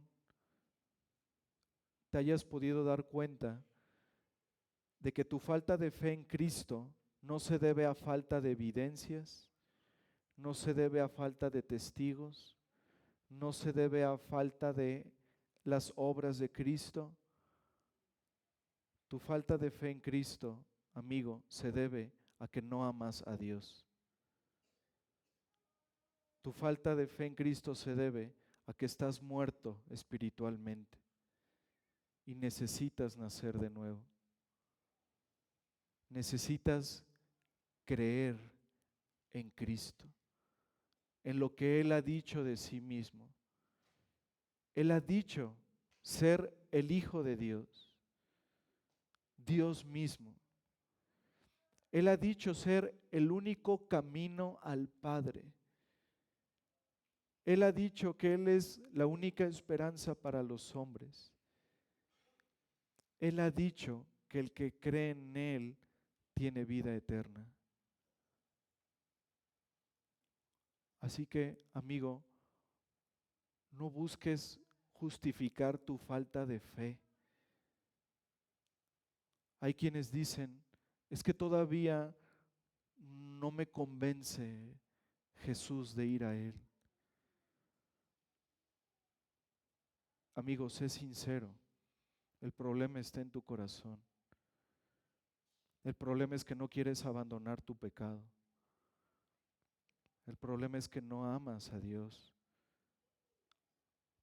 te hayas podido dar cuenta de que tu falta de fe en Cristo no se debe a falta de evidencias, no se debe a falta de testigos, no se debe a falta de las obras de Cristo. Tu falta de fe en Cristo, amigo, se debe a que no amas a Dios. Tu falta de fe en Cristo se debe a que estás muerto espiritualmente y necesitas nacer de nuevo. Necesitas creer en Cristo, en lo que Él ha dicho de sí mismo. Él ha dicho ser el Hijo de Dios, Dios mismo. Él ha dicho ser el único camino al Padre. Él ha dicho que Él es la única esperanza para los hombres. Él ha dicho que el que cree en Él tiene vida eterna. Así que, amigo, no busques justificar tu falta de fe. Hay quienes dicen, es que todavía no me convence Jesús de ir a Él. Amigo, sé sincero, el problema está en tu corazón. El problema es que no quieres abandonar tu pecado. El problema es que no amas a Dios.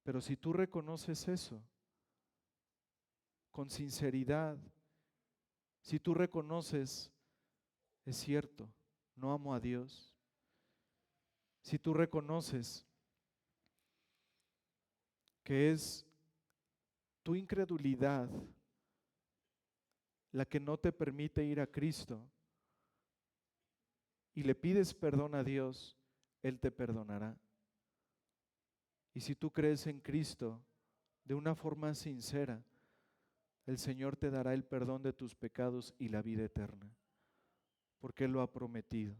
Pero si tú reconoces eso con sinceridad, si tú reconoces, es cierto, no amo a Dios. Si tú reconoces que es tu incredulidad la que no te permite ir a Cristo y le pides perdón a Dios, Él te perdonará. Y si tú crees en Cristo de una forma sincera, el Señor te dará el perdón de tus pecados y la vida eterna, porque Él lo ha prometido.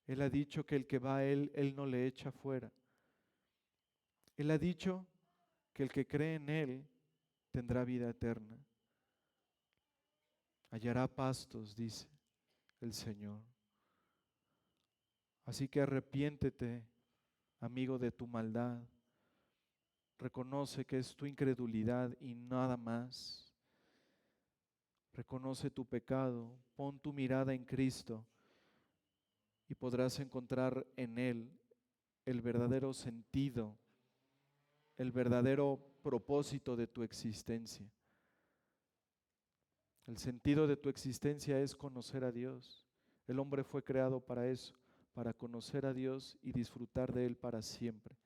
Él ha dicho que el que va a Él no le echa fuera. Él ha dicho que el que cree en Él tendrá vida eterna. Hallará pastos, dice el Señor. Así que arrepiéntete, amigo, de tu maldad. Reconoce que es tu incredulidad y nada más. Reconoce tu pecado, pon tu mirada en Cristo y podrás encontrar en Él el verdadero sentido, el verdadero propósito de tu existencia. El sentido de tu existencia es conocer a Dios. El hombre fue creado para eso, para conocer a Dios y disfrutar de Él para siempre.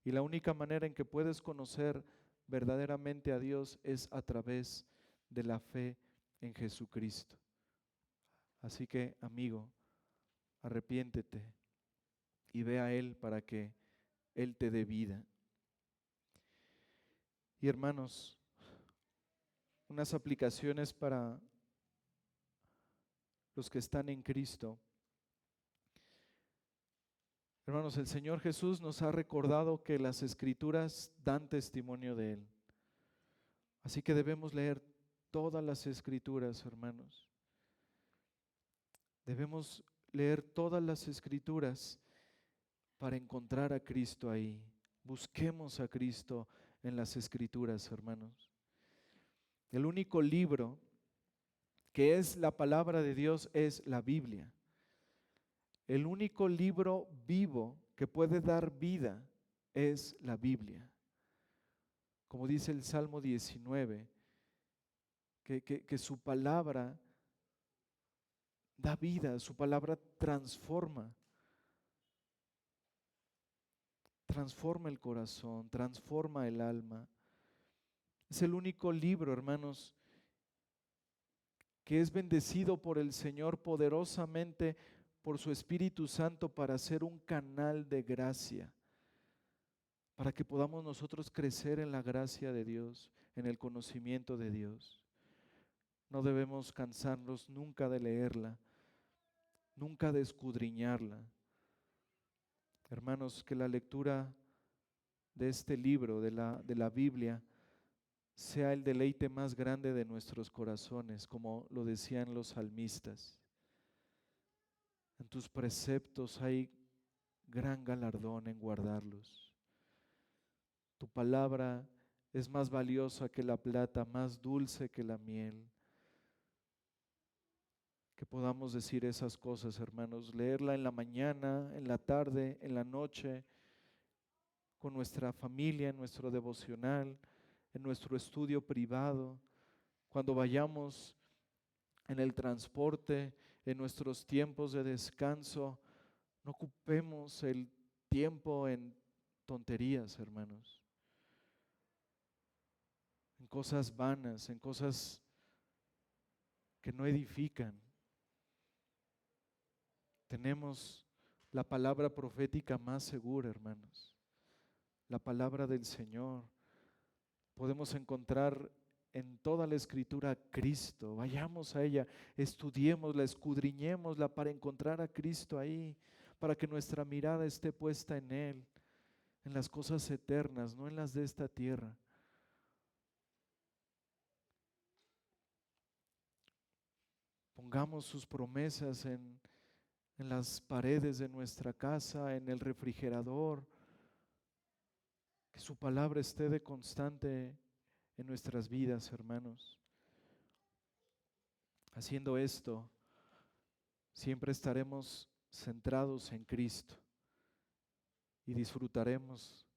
Y la única manera en que puedes conocer verdaderamente a Dios es a través de la fe en Jesucristo. Así que, amigo, arrepiéntete y ve a Él para que Él te dé vida. Y hermanos, unas aplicaciones para los que están en Cristo. Hermanos, el Señor Jesús nos ha recordado que las Escrituras dan testimonio de Él. Así que debemos leer todas las Escrituras, hermanos. Debemos leer todas las Escrituras para encontrar a Cristo ahí. Busquemos a Cristo en las Escrituras, hermanos. El único libro que es la palabra de Dios es la Biblia. El único libro vivo que puede dar vida es la Biblia. Como dice el Salmo 19, que su palabra da vida, su palabra transforma el corazón, transforma el alma. Es el único libro, hermanos, que es bendecido por el Señor poderosamente por su Espíritu Santo para ser un canal de gracia, para que podamos nosotros crecer en la gracia de Dios, en el conocimiento de Dios. No debemos cansarnos nunca de leerla, nunca de escudriñarla. Hermanos, que la lectura de este libro, de la Biblia, sea el deleite más grande de nuestros corazones, como lo decían los salmistas. En tus preceptos hay gran galardón en guardarlos. Tu palabra es más valiosa que la plata, más dulce que la miel. Que podamos decir esas cosas, hermanos, leerla en la mañana, en la tarde, en la noche, con nuestra familia, en nuestro devocional, en nuestro estudio privado, cuando vayamos en el transporte, en nuestros tiempos de descanso. No ocupemos el tiempo en tonterías, hermanos, en cosas vanas, en cosas que no edifican. Tenemos la palabra profética más segura, hermanos, la palabra del Señor. Podemos encontrar en toda la Escritura a Cristo. Vayamos a ella, estudiémosla, escudriñémosla para encontrar a Cristo ahí, para que nuestra mirada esté puesta en Él, en las cosas eternas, no en las de esta tierra. Pongamos sus promesas en las paredes de nuestra casa, en el refrigerador, que su palabra esté de constante en nuestras vidas, hermanos. Haciendo esto, siempre estaremos centrados en Cristo y disfrutaremos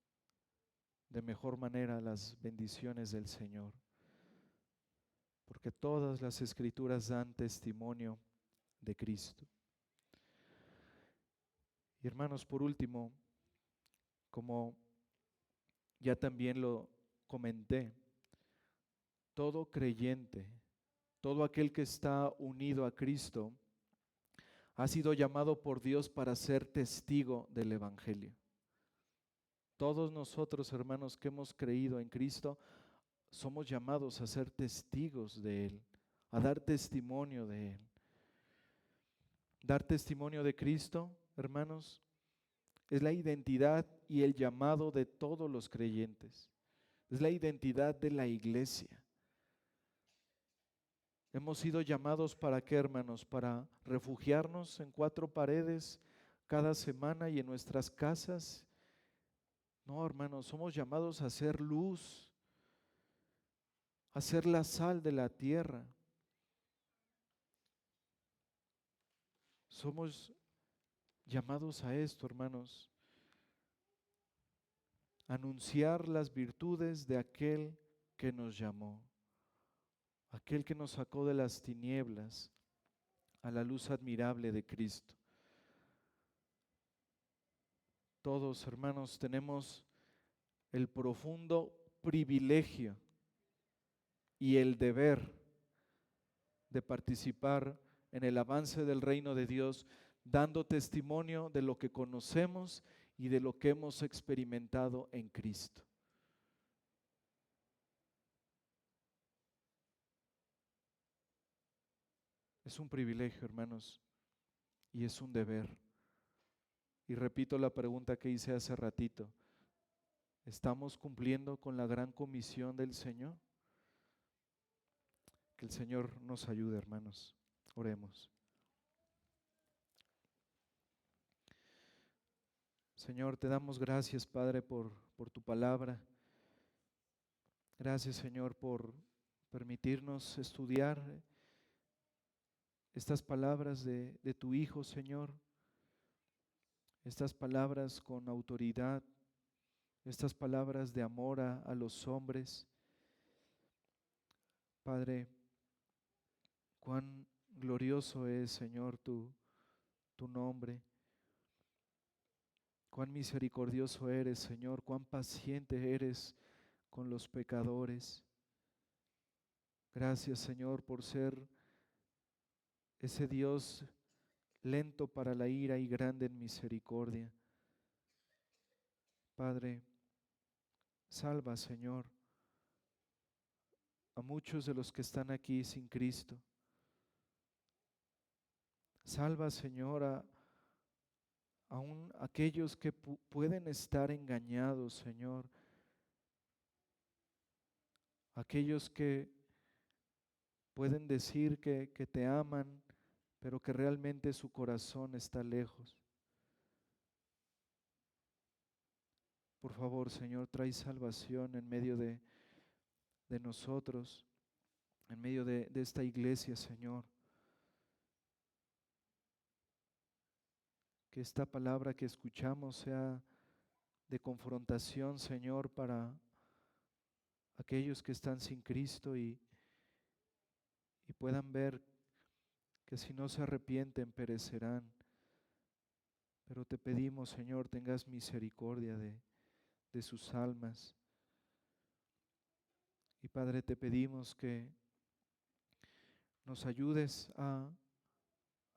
de mejor manera las bendiciones del Señor, porque todas las Escrituras dan testimonio de Cristo. Y hermanos, por último, como ya también lo comenté, todo creyente, todo aquel que está unido a Cristo, ha sido llamado por Dios para ser testigo del Evangelio. Todos nosotros, hermanos, que hemos creído en Cristo, somos llamados a ser testigos de Él, a dar testimonio de Él. Dar testimonio de Cristo hermanos, es la identidad y el llamado de todos los creyentes. Es la identidad de la iglesia. Hemos sido llamados ¿para qué, hermanos? Para refugiarnos en cuatro paredes cada semana y en nuestras casas. No, hermanos, somos llamados a ser luz, a ser la sal de la tierra. Somos llamados a esto, hermanos, anunciar las virtudes de aquel que nos llamó, aquel que nos sacó de las tinieblas a la luz admirable de Cristo. Todos, hermanos, tenemos el profundo privilegio y el deber de participar en el avance del reino de Dios, dando testimonio de lo que conocemos y de lo que hemos experimentado en Cristo. Es un privilegio, hermanos, y es un deber. Y repito la pregunta que hice hace ratito: ¿estamos cumpliendo con la gran comisión del Señor? Que el Señor nos ayude, hermanos. Oremos. Señor, te damos gracias, Padre, por tu palabra. Gracias, Señor, por permitirnos estudiar estas palabras de tu Hijo, Señor. Estas palabras con autoridad, estas palabras de amor a los hombres. Padre, cuán glorioso es, Señor, tu nombre. Cuán misericordioso eres, Señor, cuán paciente eres con los pecadores. Gracias, Señor, por ser ese Dios lento para la ira y grande en misericordia. Padre, salva, Señor, a muchos de los que están aquí sin Cristo. Salva, Señor, aún aquellos que pueden estar engañados, Señor. Aquellos que pueden decir que te aman, pero que realmente su corazón está lejos. Por favor, Señor, trae salvación en medio de nosotros, en medio de esta iglesia, Señor. Que esta palabra que escuchamos sea de confrontación, Señor, para aquellos que están sin Cristo y puedan ver que si no se arrepienten perecerán. Pero te pedimos, Señor, tengas misericordia de sus almas. Y Padre, te pedimos que nos ayudes a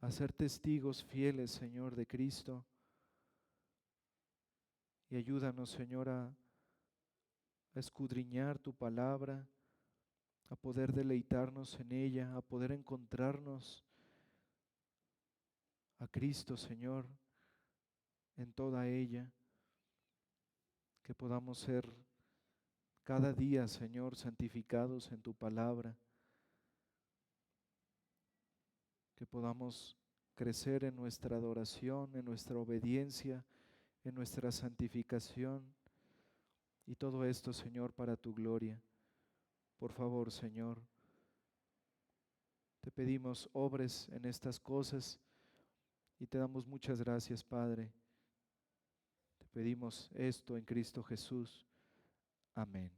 ser testigos fieles, Señor, de Cristo. Y ayúdanos, Señor, a escudriñar tu palabra, a poder deleitarnos en ella, a poder encontrarnos a Cristo, Señor, en toda ella. Que podamos ser cada día, Señor, santificados en tu palabra. Que podamos crecer en nuestra adoración, en nuestra obediencia, en nuestra santificación. Y todo esto, Señor, para tu gloria. Por favor, Señor, te pedimos obres en estas cosas y te damos muchas gracias, Padre. Te pedimos esto en Cristo Jesús. Amén.